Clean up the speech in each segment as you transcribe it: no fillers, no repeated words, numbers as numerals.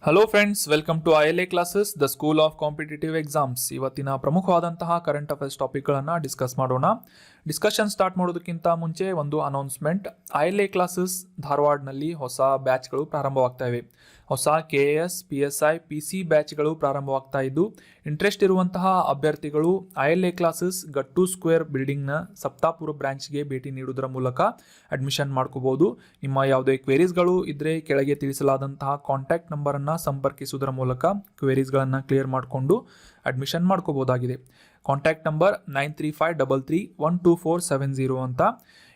Hello friends, welcome to ILA classes, the school of competitive exams. ಇವತ್ತಿನ ಪ್ರಮುಖವಾದಂತಹ current affairs ಟಾಪಿಕ್ಗಳನ್ನು discuss ಮಾಡೋಣ. Discussion start ಮಾಡೋದಕ್ಕಿಂತ ಮುಂಚೆ ಒಂದು ಅನೌನ್ಸ್ಮೆಂಟ್. ILA ಕ್ಲಾಸಸ್ ಧಾರವಾಡನಲ್ಲಿ ಹೊಸ ಬ್ಯಾಚ್ಗಳು ಪ್ರಾರಂಭವಾಗ್ತಾ ಇವೆ. ಹೊಸ KAS, PSI, PC ಬ್ಯಾಚ್ಗಳು ಪ್ರಾರಂಭವಾಗ್ತಾ ಇದ್ದು, ಇಂಟ್ರೆಸ್ಟ್ ಇರುವಂತಹ ಅಭ್ಯರ್ಥಿಗಳು ILA ಕ್ಲಾಸಸ್ ಗಟ್ಟು ಸ್ಕ್ವೇರ್ ಬಿಲ್ಡಿಂಗ್ನ ಸಪ್ತಾಪುರ ಬ್ರಾಂಚ್ಗೆ ಭೇಟಿ ನೀಡುವುದರ ಮೂಲಕ ಅಡ್ಮಿಷನ್ ಮಾಡ್ಕೋಬಹುದು. ನಿಮ್ಮ ಯಾವುದೇ ಕ್ವೇರೀಸ್ಗಳು ಇದ್ದರೆ ಕೆಳಗೆ ತಿಳಿಸಲಾದಂತಹ ಕಾಂಟ್ಯಾಕ್ಟ್ ನಂಬರನ್ನು ಸಂಪರ್ಕಿಸುವುದರ ಮೂಲಕ ಕ್ವೇರೀಸ್ಗಳನ್ನು ಕ್ಲಿಯರ್ ಮಾಡಿಕೊಂಡು ಅಡ್ಮಿಷನ್ ಮಾಡ್ಕೋಬಹುದಾಗಿದೆ. ಕಾಂಟ್ಯಾಕ್ಟ್ ನಂಬರ್ 9353312470 ಅಂತ.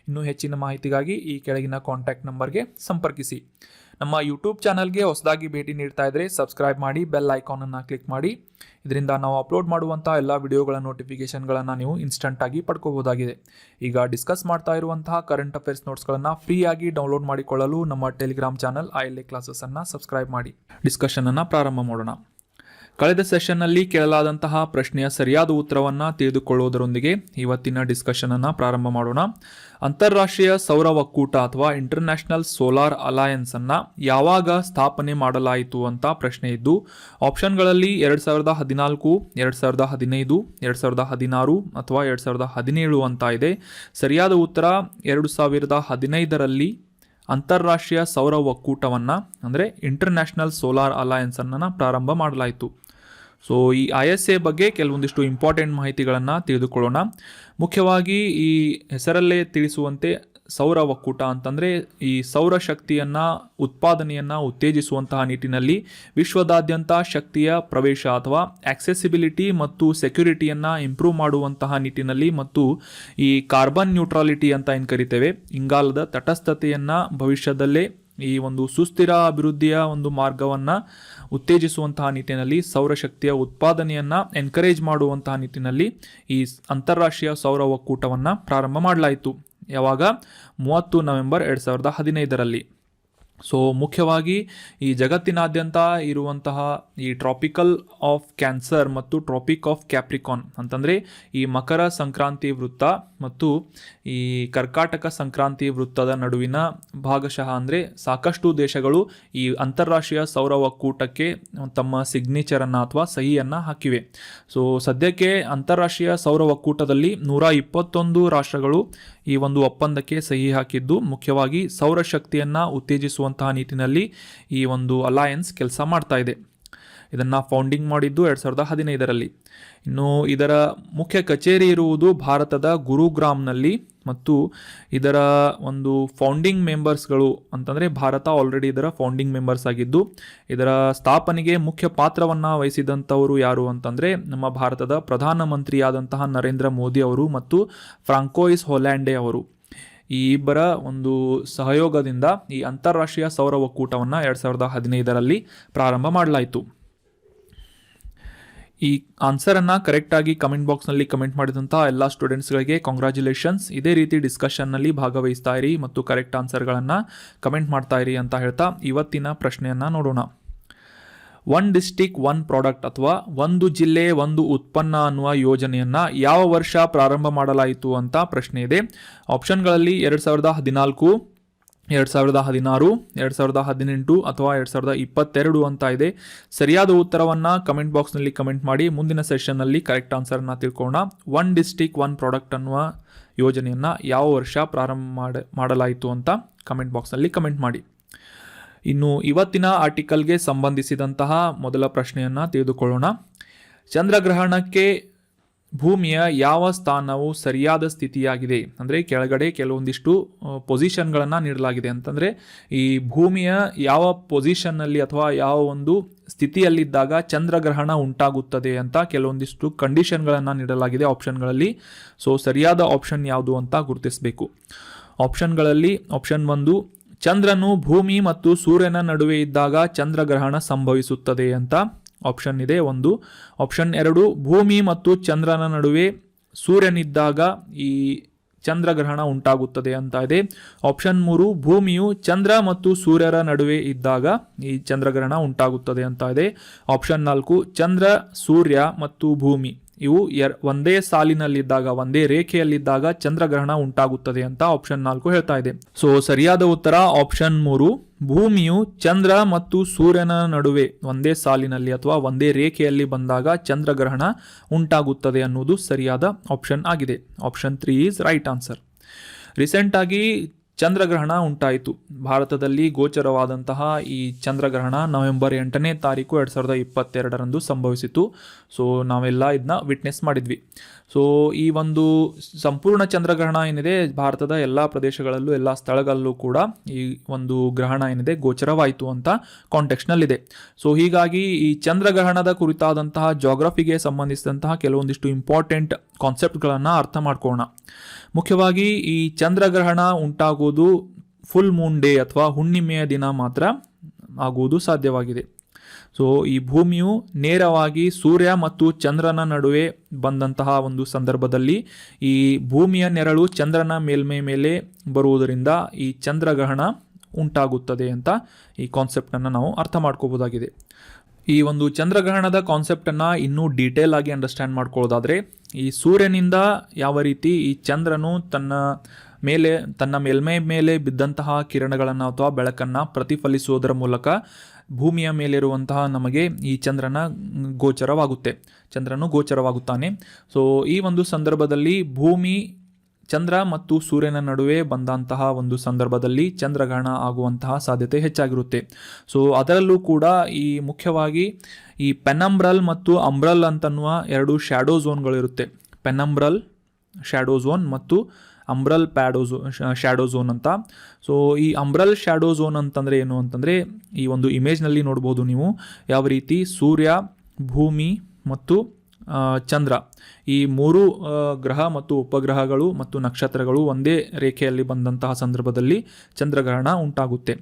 ಇನ್ನೂ ಹೆಚ್ಚಿನ ಮಾಹಿತಿಗಾಗಿ ಈ ಕೆಳಗಿನ ಕಾಂಟ್ಯಾಕ್ಟ್ ನಂಬರ್ಗೆ ಸಂಪರ್ಕಿಸಿ. ನಮ್ಮ ಯೂಟ್ಯೂಬ್ ಚಾನಲ್ಗೆ ಹೊಸದಾಗಿ ಭೇಟಿ ನೀಡ್ತಾ ಇದ್ದರೆ ಸಬ್ಸ್ಕ್ರೈಬ್ ಮಾಡಿ, ಬೆಲ್ ಐಕಾನನ್ನು ಕ್ಲಿಕ್ ಮಾಡಿ. ಇದರಿಂದ ನಾವು ಅಪ್ಲೋಡ್ ಮಾಡುವಂಥ ಎಲ್ಲ ವಿಡಿಯೋಗಳ ನೋಟಿಫಿಕೇಷನ್ಗಳನ್ನು ನೀವು ಇನ್ಸ್ಟಂಟಾಗಿ ಪಡ್ಕೋಬೋದಾಗಿದೆ. ಈಗ ಡಿಸ್ಕಸ್ ಮಾಡ್ತಾ ಇರುವಂತಹ ಕರೆಂಟ್ ಅಫೇರ್ಸ್ ನೋಟ್ಸ್ಗಳನ್ನು ಫ್ರೀಯಾಗಿ ಡೌನ್ಲೋಡ್ ಮಾಡಿಕೊಳ್ಳಲು ನಮ್ಮ ಟೆಲಿಗ್ರಾಮ್ ಚಾನಲ್ ILA ಕ್ಲಾಸಸ್ಸನ್ನು ಸಬ್ಸ್ಕ್ರೈಬ್ ಮಾಡಿ. ಡಿಸ್ಕಷನನ್ನು ಪ್ರಾರಂಭ ಮಾಡೋಣ. ಕಳೆದ ಸೆಷನ್ನಲ್ಲಿ ಕೇಳಲಾದಂತಹ ಪ್ರಶ್ನೆಯ ಸರಿಯಾದ ಉತ್ತರವನ್ನು ತಿಳಿದುಕೊಳ್ಳುವುದರೊಂದಿಗೆ ಇವತ್ತಿನ ಡಿಸ್ಕಷನನ್ನು ಪ್ರಾರಂಭ ಮಾಡೋಣ. ಅಂತಾರಾಷ್ಟ್ರೀಯ ಸೌರ ಒಕ್ಕೂಟ ಅಥವಾ ಇಂಟರ್ನ್ಯಾಷನಲ್ ಸೋಲಾರ್ ಅಲಯನ್ಸ್ ಅನ್ನು ಯಾವಾಗ ಸ್ಥಾಪನೆ ಮಾಡಲಾಯಿತು ಅಂತ ಪ್ರಶ್ನೆ ಇದ್ದು, ಆಪ್ಷನ್ಗಳಲ್ಲಿ 2014, 2015, 2016 ಅಥವಾ 2017 ಅಂತ ಇದೆ. ಸರಿಯಾದ ಉತ್ತರ 2015ರಲ್ಲಿ ಅಂತಾರಾಷ್ಟ್ರೀಯ ಸೌರ ಒಕ್ಕೂಟವನ್ನು ಅಂದರೆ ಇಂಟರ್ನ್ಯಾಷನಲ್ ಸೋಲಾರ್ ಅಲಯನ್ಸ್ ಅನ್ನು ಪ್ರಾರಂಭ ಮಾಡಲಾಯಿತು. ಸೊ ಈ ISA ಬಗ್ಗೆ ಕೆಲವೊಂದಿಷ್ಟು ಇಂಪಾರ್ಟೆಂಟ್ ಮಾಹಿತಿಗಳನ್ನು ತಿಳಿದುಕೊಳ್ಳೋಣ. ಮುಖ್ಯವಾಗಿ ಈ ಹೆಸರಲ್ಲೇ ತಿಳಿಸುವಂತೆ ಸೌರ ಒಕ್ಕೂಟ ಅಂತಂದರೆ ಈ ಸೌರಶಕ್ತಿಯನ್ನು ಉತ್ಪಾದನೆಯನ್ನು ಉತ್ತೇಜಿಸುವಂತಹ ನಿಟ್ಟಿನಲ್ಲಿ ವಿಶ್ವದಾದ್ಯಂತ ಶಕ್ತಿಯ ಪ್ರವೇಶ ಅಥವಾ ಆಕ್ಸೆಸಿಬಿಲಿಟಿ ಮತ್ತು ಸೆಕ್ಯುರಿಟಿಯನ್ನು ಇಂಪ್ರೂವ್ ಮಾಡುವಂತಹ ನಿಟ್ಟಿನಲ್ಲಿ ಮತ್ತು ಈ ಕಾರ್ಬನ್ ನ್ಯೂಟ್ರಾಲಿಟಿ ಅಂತ ಏನು ಕರಿತೇವೆ, ಇಂಗಾಲದ ತಟಸ್ಥತೆಯನ್ನು ಭವಿಷ್ಯದಲ್ಲೇ ಈ ಒಂದು ಸುಸ್ಥಿರ ಅಭಿವೃದ್ಧಿಯ ಒಂದು ಮಾರ್ಗವನ್ನು ಉತ್ತೇಜಿಸುವಂತಹ ನಿಟ್ಟಿನಲ್ಲಿ ಸೌರಶಕ್ತಿಯ ಉತ್ಪಾದನೆಯನ್ನು ಎನ್ಕರೇಜ್ ಮಾಡುವಂತಹ ನಿಟ್ಟಿನಲ್ಲಿ ಈ ಅಂತಾರಾಷ್ಟ್ರೀಯ ಸೌರ ಒಕ್ಕೂಟವನ್ನು ಪ್ರಾರಂಭ ಮಾಡಲಾಯಿತು. ಯಾವಾಗ? 30 ನವೆಂಬರ್ 2015ರಲ್ಲಿ. ಸೊ ಮುಖ್ಯವಾಗಿ ಈ ಜಗತ್ತಿನಾದ್ಯಂತ ಇರುವಂತಹ ಈ ಟ್ರಾಪಿಕಲ್ ಆಫ್ ಕ್ಯಾನ್ಸರ್ ಮತ್ತು ಟ್ರಾಪಿಕ್ ಆಫ್ ಕ್ಯಾಪ್ರಿಕಾನ್ ಅಂತಂದರೆ ಈ ಮಕರ ಸಂಕ್ರಾಂತಿ ವೃತ್ತ ಮತ್ತು ಈ ಕರ್ಕಾಟಕ ಸಂಕ್ರಾಂತಿ ವೃತ್ತದ ನಡುವಿನ ಭಾಗಶಃ ಅಂದರೆ ಸಾಕಷ್ಟು ದೇಶಗಳು ಈ ಅಂತಾರಾಷ್ಟ್ರೀಯ ಸೌರ ಒಕ್ಕೂಟಕ್ಕೆ ತಮ್ಮ ಸಿಗ್ನೇಚರನ್ನು ಅಥವಾ ಸಹಿಯನ್ನು ಹಾಕಿವೆ. ಸೊ ಸದ್ಯಕ್ಕೆ ಅಂತಾರಾಷ್ಟ್ರೀಯ ಸೌರ ಒಕ್ಕೂಟದಲ್ಲಿ 121 ರಾಷ್ಟ್ರಗಳು ಈ ಒಂದು ಒಪ್ಪಂದಕ್ಕೆ ಸಹಿ ಹಾಕಿದ್ದು, ಮುಖ್ಯವಾಗಿ ಸೌರಶಕ್ತಿಯನ್ನು ಉತ್ತೇಜಿಸುವಂತಹ ನಿಟ್ಟಿನಲ್ಲಿ ಈ ಒಂದು ಅಲಯನ್ಸ್ ಕೆಲಸ ಮಾಡ್ತಾ ಇದೆ. ಇದನ್ನು ಫೌಂಡಿಂಗ್ ಮಾಡಿದ್ದು 2015ರಲ್ಲಿ. ಇನ್ನು ಇದರ ಮುಖ್ಯ ಕಚೇರಿ ಇರುವುದು ಭಾರತದ ಗುರುಗ್ರಾಮ್ನಲ್ಲಿ ಮತ್ತು ಇದರ ಒಂದು ಫೌಂಡಿಂಗ್ ಮೆಂಬರ್ಸ್ಗಳು ಅಂತಂದರೆ ಭಾರತ ಆಲ್ರೆಡಿ ಇದರ ಫೌಂಡಿಂಗ್ ಮೆಂಬರ್ಸ್ ಆಗಿದ್ದು, ಇದರ ಸ್ಥಾಪನೆಗೆ ಮುಖ್ಯ ಪಾತ್ರವನ್ನು ವಹಿಸಿದಂಥವರು ಯಾರು ಅಂತಂದರೆ ನಮ್ಮ ಭಾರತದ ಪ್ರಧಾನಮಂತ್ರಿಯಾದಂತಹ ನರೇಂದ್ರ ಮೋದಿ ಅವರು ಮತ್ತು ಫ್ರಾಂಕೋಯಿಸ್ ಹೋಲ್ಯಾಂಡೆ ಅವರು. ಈ ಇಬ್ಬರ ಒಂದು ಸಹಯೋಗದಿಂದ ಈ ಅಂತಾರಾಷ್ಟ್ರೀಯ ಸೌರ ಒಕ್ಕೂಟವನ್ನು 2015ರಲ್ಲಿ ಪ್ರಾರಂಭ ಮಾಡಲಾಯಿತು. ಈ ಆನ್ಸರನ್ನು ಕರೆಕ್ಟಾಗಿ ಕಮೆಂಟ್ ಬಾಕ್ಸ್ನಲ್ಲಿ ಕಮೆಂಟ್ ಮಾಡಿದಂಥ ಎಲ್ಲ ಸ್ಟೂಡೆಂಟ್ಸ್ಗಳಿಗೆ ಕಾಂಗ್ರ್ಯಾಚುಲೇಷನ್ಸ್. ಇದೇ ರೀತಿ ಡಿಸ್ಕಷನ್ನಲ್ಲಿ ಭಾಗವಹಿಸ್ತಾ ಇರಿ ಮತ್ತು ಕರೆಕ್ಟ್ ಆನ್ಸರ್ಗಳನ್ನು ಕಮೆಂಟ್ ಮಾಡ್ತಾ ಇರಿ ಅಂತ ಹೇಳ್ತಾ ಇವತ್ತಿನ ಪ್ರಶ್ನೆಯನ್ನು ನೋಡೋಣ. 1 ಡಿಸ್ಟಿಕ್ 1 ಪ್ರಾಡಕ್ಟ್ ಅಥವಾ ಒಂದು ಜಿಲ್ಲೆ ಒಂದು ಉತ್ಪನ್ನ ಅನ್ನುವ ಯೋಜನೆಯನ್ನು ಯಾವ ವರ್ಷ ಪ್ರಾರಂಭ ಮಾಡಲಾಯಿತು ಅಂತ ಪ್ರಶ್ನೆ ಇದೆ. ಆಪ್ಷನ್ಗಳಲ್ಲಿ 2014, 2016, 2018 ಅಥವಾ 2022 ಅಂತ ಇದೆ. ಸರಿಯಾದ ಉತ್ತರವನ್ನು ಕಮೆಂಟ್ ಬಾಕ್ಸ್ನಲ್ಲಿ ಕಮೆಂಟ್ ಮಾಡಿ. ಮುಂದಿನ ಸೆಷನ್ನಲ್ಲಿ ಕರೆಕ್ಟ್ ಆನ್ಸರ್ನ ತಿಳ್ಕೊಳ್ಳೋಣ. 1 ಡಿಸ್ಟಿಕ್ 1 ಪ್ರಾಡಕ್ಟ್ ಅನ್ನುವ ಯೋಜನೆಯನ್ನು ಯಾವ ವರ್ಷ ಪ್ರಾರಂಭ ಮಾಡಲಾಯಿತು ಅಂತ ಕಮೆಂಟ್ ಬಾಕ್ಸ್ನಲ್ಲಿ ಕಮೆಂಟ್ ಮಾಡಿ. ಇನ್ನು ಇವತ್ತಿನ ಆರ್ಟಿಕಲ್ಗೆ ಸಂಬಂಧಿಸಿದಂತಹ ಮೊದಲ ಪ್ರಶ್ನೆಯನ್ನು ತಿಳಿದುಕೊಳ್ಳೋಣ. ಚಂದ್ರಗ್ರಹಣಕ್ಕೆ ಭೂಮಿಯ ಯಾವ ಸ್ಥಾನವು ಸರಿಯಾದ ಸ್ಥಿತಿಯಾಗಿದೆ ಅಂದರೆ ಕೆಳಗಡೆ ಕೆಲವೊಂದಿಷ್ಟು ಪೊಸಿಷನ್ಗಳನ್ನು ನೀಡಲಾಗಿದೆ. ಅಂತಂದರೆ ಈ ಭೂಮಿಯ ಯಾವ ಪೊಸಿಷನ್ನಲ್ಲಿ ಅಥವಾ ಯಾವ ಒಂದು ಸ್ಥಿತಿಯಲ್ಲಿದ್ದಾಗ ಚಂದ್ರಗ್ರಹಣ ಉಂಟಾಗುತ್ತದೆ ಅಂತ ಕೆಲವೊಂದಿಷ್ಟು ಕಂಡೀಷನ್ಗಳನ್ನು ನೀಡಲಾಗಿದೆ ಆಪ್ಷನ್ಗಳಲ್ಲಿ. ಸೊ ಸರಿಯಾದ ಆಪ್ಷನ್ ಯಾವುದು ಅಂತ ಗುರುತಿಸಬೇಕು. ಆಪ್ಷನ್ಗಳಲ್ಲಿ ಆಪ್ಷನ್ 1 ಚಂದ್ರನು ಭೂಮಿ ಮತ್ತು ಸೂರ್ಯನ ನಡುವೆ ಇದ್ದಾಗ ಚಂದ್ರಗ್ರಹಣ ಸಂಭವಿಸುತ್ತದೆ ಅಂತ ಆಪ್ಷನ್ ಇದೆ 1. ಆಪ್ಷನ್ 2 ಭೂಮಿ ಮತ್ತು ಚಂದ್ರನ ನಡುವೆ ಸೂರ್ಯನಿದ್ದಾಗ ಈ ಚಂದ್ರಗ್ರಹಣ ಉಂಟಾಗುತ್ತದೆ ಅಂತ ಇದೆ. ಆಪ್ಷನ್ 3 ಭೂಮಿಯು ಚಂದ್ರ ಮತ್ತು ಸೂರ್ಯರ ನಡುವೆ ಇದ್ದಾಗ ಈ ಚಂದ್ರಗ್ರಹಣ ಉಂಟಾಗುತ್ತದೆ ಅಂತ ಇದೆ. ಆಪ್ಷನ್ 4 ಚಂದ್ರ, ಸೂರ್ಯ ಮತ್ತು ಭೂಮಿ ಇವು ಒಂದೇ ಸಾಲಿನಲ್ಲಿದ್ದಾಗ, ಒಂದೇ ರೇಖೆಯಲ್ಲಿದ್ದಾಗ ಚಂದ್ರಗ್ರಹಣ ಉಂಟಾಗುತ್ತದೆ ಅಂತ ಆಪ್ಷನ್ 4 ಹೇಳ್ತಾ ಇದೆ. ಸೊ ಸರಿಯಾದ ಉತ್ತರ ಆಪ್ಷನ್ 3. ಭೂಮಿಯು ಚಂದ್ರ ಮತ್ತು ಸೂರ್ಯನ ನಡುವೆ ಒಂದೇ ಸಾಲಿನಲ್ಲಿ ಅಥವಾ ಒಂದೇ ರೇಖೆಯಲ್ಲಿ ಬಂದಾಗ ಚಂದ್ರಗ್ರಹಣ ಉಂಟಾಗುತ್ತದೆ ಅನ್ನೋದು ಸರಿಯಾದ ಆಪ್ಷನ್ ಆಗಿದೆ. Option 3 is right answer. Recent ಆಗಿ ಚಂದ್ರಗ್ರಹಣ ಉಂಟಾಯಿತು. ಭಾರತದಲ್ಲಿ ಗೋಚರವಾದಂತಹ ಈ ಚಂದ್ರಗ್ರಹಣ ನವೆಂಬರ್ 8ನೇ ತಾರೀಕು 2022ರಂದು ಸಂಭವಿಸಿತು. ಸೊ ನಾವೆಲ್ಲ ಇದನ್ನ ವಿಟ್ನೆಸ್ ಮಾಡಿದ್ವಿ. ಸೊ ಈ ಒಂದು ಸಂಪೂರ್ಣ ಚಂದ್ರಗ್ರಹಣ ಏನಿದೆ ಭಾರತದ ಎಲ್ಲ ಪ್ರದೇಶಗಳಲ್ಲೂ ಎಲ್ಲ ಸ್ಥಳಗಳಲ್ಲೂ ಕೂಡ ಈ ಒಂದು ಗ್ರಹಣ ಏನಿದೆ ಗೋಚರವಾಯಿತು ಅಂತ ಕಾಂಟೆಕ್ಸ್ಟ್ನಲ್ಲಿದೆ. ಸೊ ಹೀಗಾಗಿ ಈ ಚಂದ್ರಗ್ರಹಣದ ಕುರಿತಾದಂತಹ ಜಾಗ್ರಫಿಗೆ ಸಂಬಂಧಿಸಿದಂತಹ ಕೆಲವೊಂದಿಷ್ಟು ಇಂಪಾರ್ಟೆಂಟ್ ಕಾನ್ಸೆಪ್ಟ್ಗಳನ್ನು ಅರ್ಥ ಮಾಡ್ಕೊಳ್ಳೋಣ. ಮುಖ್ಯವಾಗಿ ಈ ಚಂದ್ರಗ್ರಹಣ ಉಂಟಾಗುವುದು ಫುಲ್ ಮೂನ್ ಡೇ ಅಥವಾ ಹುಣ್ಣಿಮೆಯ ದಿನ ಮಾತ್ರ ಆಗುವುದು ಸಾಧ್ಯವಾಗಿದೆ. ಸೊ ಈ ಭೂಮಿಯು ನೇರವಾಗಿ ಸೂರ್ಯ ಮತ್ತು ಚಂದ್ರನ ನಡುವೆ ಬಂದಂತಹ ಒಂದು ಸಂದರ್ಭದಲ್ಲಿ ಈ ಭೂಮಿಯ ನೆರಳು ಚಂದ್ರನ ಮೇಲ್ಮೈ ಮೇಲೆ ಬರುವುದರಿಂದ ಈ ಚಂದ್ರಗ್ರಹಣ ಉಂಟಾಗುತ್ತದೆ ಅಂತ ಈ ಕಾನ್ಸೆಪ್ಟನ್ನು ನಾವು ಅರ್ಥ ಮಾಡ್ಕೋಬೋದಾಗಿದೆ. ಈ ಒಂದು ಚಂದ್ರಗ್ರಹಣದ ಕಾನ್ಸೆಪ್ಟನ್ನು ಇನ್ನೂ ಡೀಟೇಲ್ ಆಗಿ ಅಂಡರ್ಸ್ಟ್ಯಾಂಡ್ ಮಾಡ್ಕೊಳ್ಳೋದಾದರೆ, ಈ ಸೂರ್ಯನಿಂದ ಯಾವ ರೀತಿ ಈ ಚಂದ್ರನು ತನ್ನ ಮೇಲ್ಮೈ ಮೇಲೆ ಬಿದ್ದಂತಹ ಕಿರಣಗಳನ್ನು ಅಥವಾ ಬೆಳಕನ್ನು ಪ್ರತಿಫಲಿಸುವುದರ ಮೂಲಕ ಭೂಮಿಯ ಮೇಲಿರುವಂತಹ ನಮಗೆ ಈ ಚಂದ್ರನು ಗೋಚರವಾಗುತ್ತಾನೆ. ಸೊ ಈ ಒಂದು ಸಂದರ್ಭದಲ್ಲಿ ಭೂಮಿ ಚಂದ್ರ ಮತ್ತು ಸೂರ್ಯನ ನಡುವೆ ಬಂದಂತಹ ಒಂದು ಸಂದರ್ಭದಲ್ಲಿ ಚಂದ್ರಗ್ರಹಣ ಆಗುವಂತಹ ಸಾಧ್ಯತೆ ಹೆಚ್ಚಾಗಿರುತ್ತೆ. ಸೊ ಅದರಲ್ಲೂ ಕೂಡ ಈ ಮುಖ್ಯವಾಗಿ ಈ ಪೆನಂಬ್ರಲ್ ಮತ್ತು ಅಂಬ್ರಲ್ ಅಂತನ್ನುವ 2 ಶ್ಯಾಡೋ ಝೋನ್ಗಳಿರುತ್ತೆ. ಪೆನಂಬ್ರಲ್ ಶ್ಯಾಡೋ ಝೋನ್ ಮತ್ತು ಅಂಬ್ರಲ್ ಶ್ಯಾಡೋ ಝೋನ್ ಅಂತ. ಸೊ ಈ ಅಂಬ್ರಲ್ ಶ್ಯಾಡೋ ಝೋನ್ ಅಂತಂದರೆ ಏನು ಅಂತಂದರೆ, ಈ ಒಂದು ಇಮೇಜ್ನಲ್ಲಿ ನೋಡ್ಬೋದು ನೀವು ಯಾವ ರೀತಿ ಸೂರ್ಯ, ಭೂಮಿ ಮತ್ತು ಚಂದ್ರ ಈ 3 ಗ್ರಹ ಮತ್ತು ಉಪಗ್ರಹಗಳು ಮತ್ತು ನಕ್ಷತ್ರಗಳು ಒಂದೇ ರೇಖೆಯಲ್ಲಿ ಬಂದಂತಹ ಸಂದರ್ಭದಲ್ಲಿ ಚಂದ್ರಗ್ರಹಣ ಉಂಟಾಗುತ್ತೆ.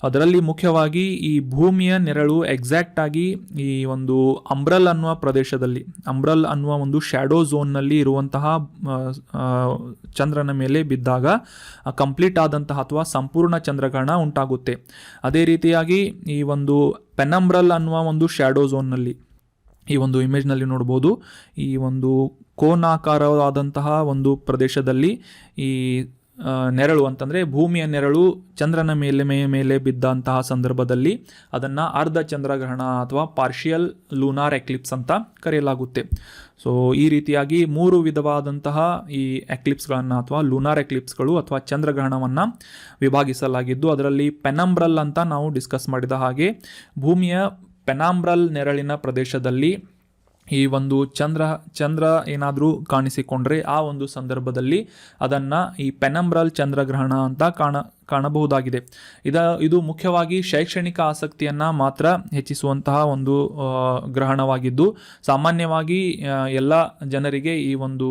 ಅದರಲ್ಲಿ ಮುಖ್ಯವಾಗಿ ಈ ಭೂಮಿಯ ನೆರಳು ಎಕ್ಸಾಕ್ಟ್ ಆಗಿ ಈ ಒಂದು ಅಂಬ್ರಲ್ ಅನ್ನುವ ಒಂದು ಶ್ಯಾಡೋ ಝೋನ್ನಲ್ಲಿ ಇರುವಂತಹ ಚಂದ್ರನ ಮೇಲೆ ಬಿದ್ದಾಗ ಕಂಪ್ಲೀಟ್ ಆದಂತಹ ಅಥವಾ ಸಂಪೂರ್ಣ ಚಂದ್ರಗ್ರಹಣ ಉಂಟಾಗುತ್ತೆ. ಅದೇ ರೀತಿಯಾಗಿ ಈ ಒಂದು ಪೆನಂಬ್ರಲ್ ಅನ್ನುವ ಒಂದು ಶ್ಯಾಡೋ ಝೋನ್ನಲ್ಲಿ ಈ ಒಂದು ಇಮೇಜ್ನಲ್ಲಿ ನೋಡ್ಬೋದು, ಈ ಒಂದು ಕೋನಾಕಾರವಾದಂತಹ ಒಂದು ಪ್ರದೇಶದಲ್ಲಿ ಈ ನೆರಳು ಅಂತಂದರೆ ಭೂಮಿಯ ನೆರಳು ಚಂದ್ರನ ಮೇಲೆ ಬಿದ್ದಂತಹ ಸಂದರ್ಭದಲ್ಲಿ ಅದನ್ನು ಅರ್ಧ ಚಂದ್ರಗ್ರಹಣ ಅಥವಾ ಪಾರ್ಷಿಯಲ್ ಲೂನಾರ್ ಎಕ್ಲಿಪ್ಸ್ ಅಂತ ಕರೆಯಲಾಗುತ್ತೆ. ಸೊ ಈ ರೀತಿಯಾಗಿ 3 ವಿಧವಾದಂತಹ ಈ ಎಕ್ಲಿಪ್ಸ್ಗಳನ್ನು ಅಥವಾ ಲೂನಾರ್ ಎಕ್ಲಿಪ್ಸ್ಗಳು ಅಥವಾ ಚಂದ್ರಗ್ರಹಣವನ್ನು ವಿಭಾಗಿಸಲಾಗಿದ್ದು, ಅದರಲ್ಲಿ ಪೆನಂಬ್ರಲ್ ಅಂತ ನಾವು ಡಿಸ್ಕಸ್ ಮಾಡಿದ ಹಾಗೆ ಭೂಮಿಯ ಪೆನಾಂಬ್ರಲ್ ನೆರಳಿನ ಪ್ರದೇಶದಲ್ಲಿ ಈ ಒಂದು ಚಂದ್ರ ಏನಾದರೂ ಕಾಣಿಸಿಕೊಂಡ್ರೆ ಆ ಒಂದು ಸಂದರ್ಭದಲ್ಲಿ ಅದನ್ನು ಈ ಪೆನಂಬ್ರಲ್ ಚಂದ್ರಗ್ರಹಣ ಅಂತ ಕಾಣಬಹುದಾಗಿದೆ. ಇದು ಮುಖ್ಯವಾಗಿ ಶೈಕ್ಷಣಿಕ ಆಸಕ್ತಿಯನ್ನು ಮಾತ್ರ ಹೆಚ್ಚಿಸುವಂತಹ ಒಂದು ಗ್ರಹಣವಾಗಿದ್ದು, ಸಾಮಾನ್ಯವಾಗಿ ಎಲ್ಲ ಜನರಿಗೆ ಈ ಒಂದು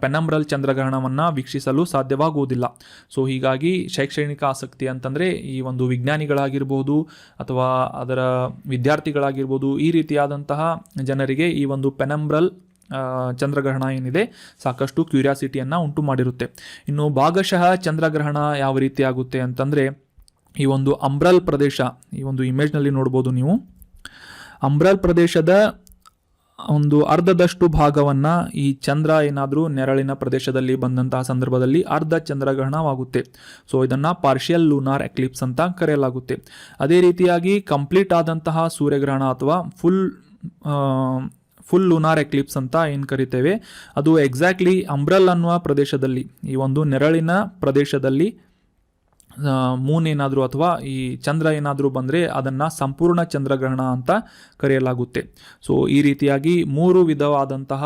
ಪೆನಂಬ್ರಲ್ ಚಂದ್ರಗ್ರಹಣವನ್ನು ವೀಕ್ಷಿಸಲು ಸಾಧ್ಯವಾಗುವುದಿಲ್ಲ. ಸೊ ಹೀಗಾಗಿ ಶೈಕ್ಷಣಿಕ ಆಸಕ್ತಿ ಅಂತಂದರೆ ಈ ಒಂದು ವಿಜ್ಞಾನಿಗಳಾಗಿರ್ಬೋದು ಅಥವಾ ಅದರ ವಿದ್ಯಾರ್ಥಿಗಳಾಗಿರ್ಬೋದು, ಈ ರೀತಿಯಾದಂತಹ ಜನರಿಗೆ ಈ ಒಂದು ಪೆನಂಬ್ರಲ್ ಚಂದ್ರಗ್ರಹಣ ಏನಿದೆ ಸಾಕಷ್ಟು ಕ್ಯೂರಿಯಾಸಿಟಿಯನ್ನು ಉಂಟು ಮಾಡಿರುತ್ತೆ. ಇನ್ನು ಭಾಗಶಃ ಚಂದ್ರಗ್ರಹಣ ಯಾವ ರೀತಿ ಆಗುತ್ತೆ ಅಂತಂದರೆ, ಈ ಒಂದು ಅಂಬ್ರಲ್ ಪ್ರದೇಶ ಈ ಒಂದು ಇಮೇಜ್ನಲ್ಲಿ ನೋಡ್ಬೋದು ನೀವು, ಅಂಬ್ರಲ್ ಪ್ರದೇಶದ ಒಂದು ಅರ್ಧದಷ್ಟು ಭಾಗವನ್ನು ಈ ಚಂದ್ರ ಏನಾದರೂ ನೆರಳಿನ ಪ್ರದೇಶದಲ್ಲಿ ಬಂದಂತಹ ಸಂದರ್ಭದಲ್ಲಿ ಅರ್ಧ ಚಂದ್ರಗ್ರಹಣವಾಗುತ್ತೆ. ಸೊ ಇದನ್ನು ಪಾರ್ಷಿಯಲ್ ಲೂನಾರ್ ಎಕ್ಲಿಪ್ಸ್ ಅಂತ ಕರೆಯಲಾಗುತ್ತೆ. ಅದೇ ರೀತಿಯಾಗಿ ಕಂಪ್ಲೀಟ್ ಆದಂತಹ ಸೂರ್ಯಗ್ರಹಣ ಅಥವಾ ಫುಲ್ ಲೂನಾರ್ ಎಕ್ಲಿಪ್ಸ್ ಅಂತ ಏನು ಕರಿತೇವೆ, ಅದು ಎಕ್ಸಾಕ್ಟ್ಲಿ ಅಂಬ್ರಲ್ ಅನ್ನುವ ಪ್ರದೇಶದಲ್ಲಿ ಈ ಒಂದು ನೆರಳಿನ ಪ್ರದೇಶದಲ್ಲಿ ಮೂನ್ ಏನಾದರೂ ಅಥವಾ ಈ ಚಂದ್ರ ಏನಾದರೂ ಬಂದರೆ ಅದನ್ನು ಸಂಪೂರ್ಣ ಚಂದ್ರಗ್ರಹಣ ಅಂತ ಕರೆಯಲಾಗುತ್ತೆ. ಸೊ ಈ ರೀತಿಯಾಗಿ 3 ವಿಧವಾದಂತಹ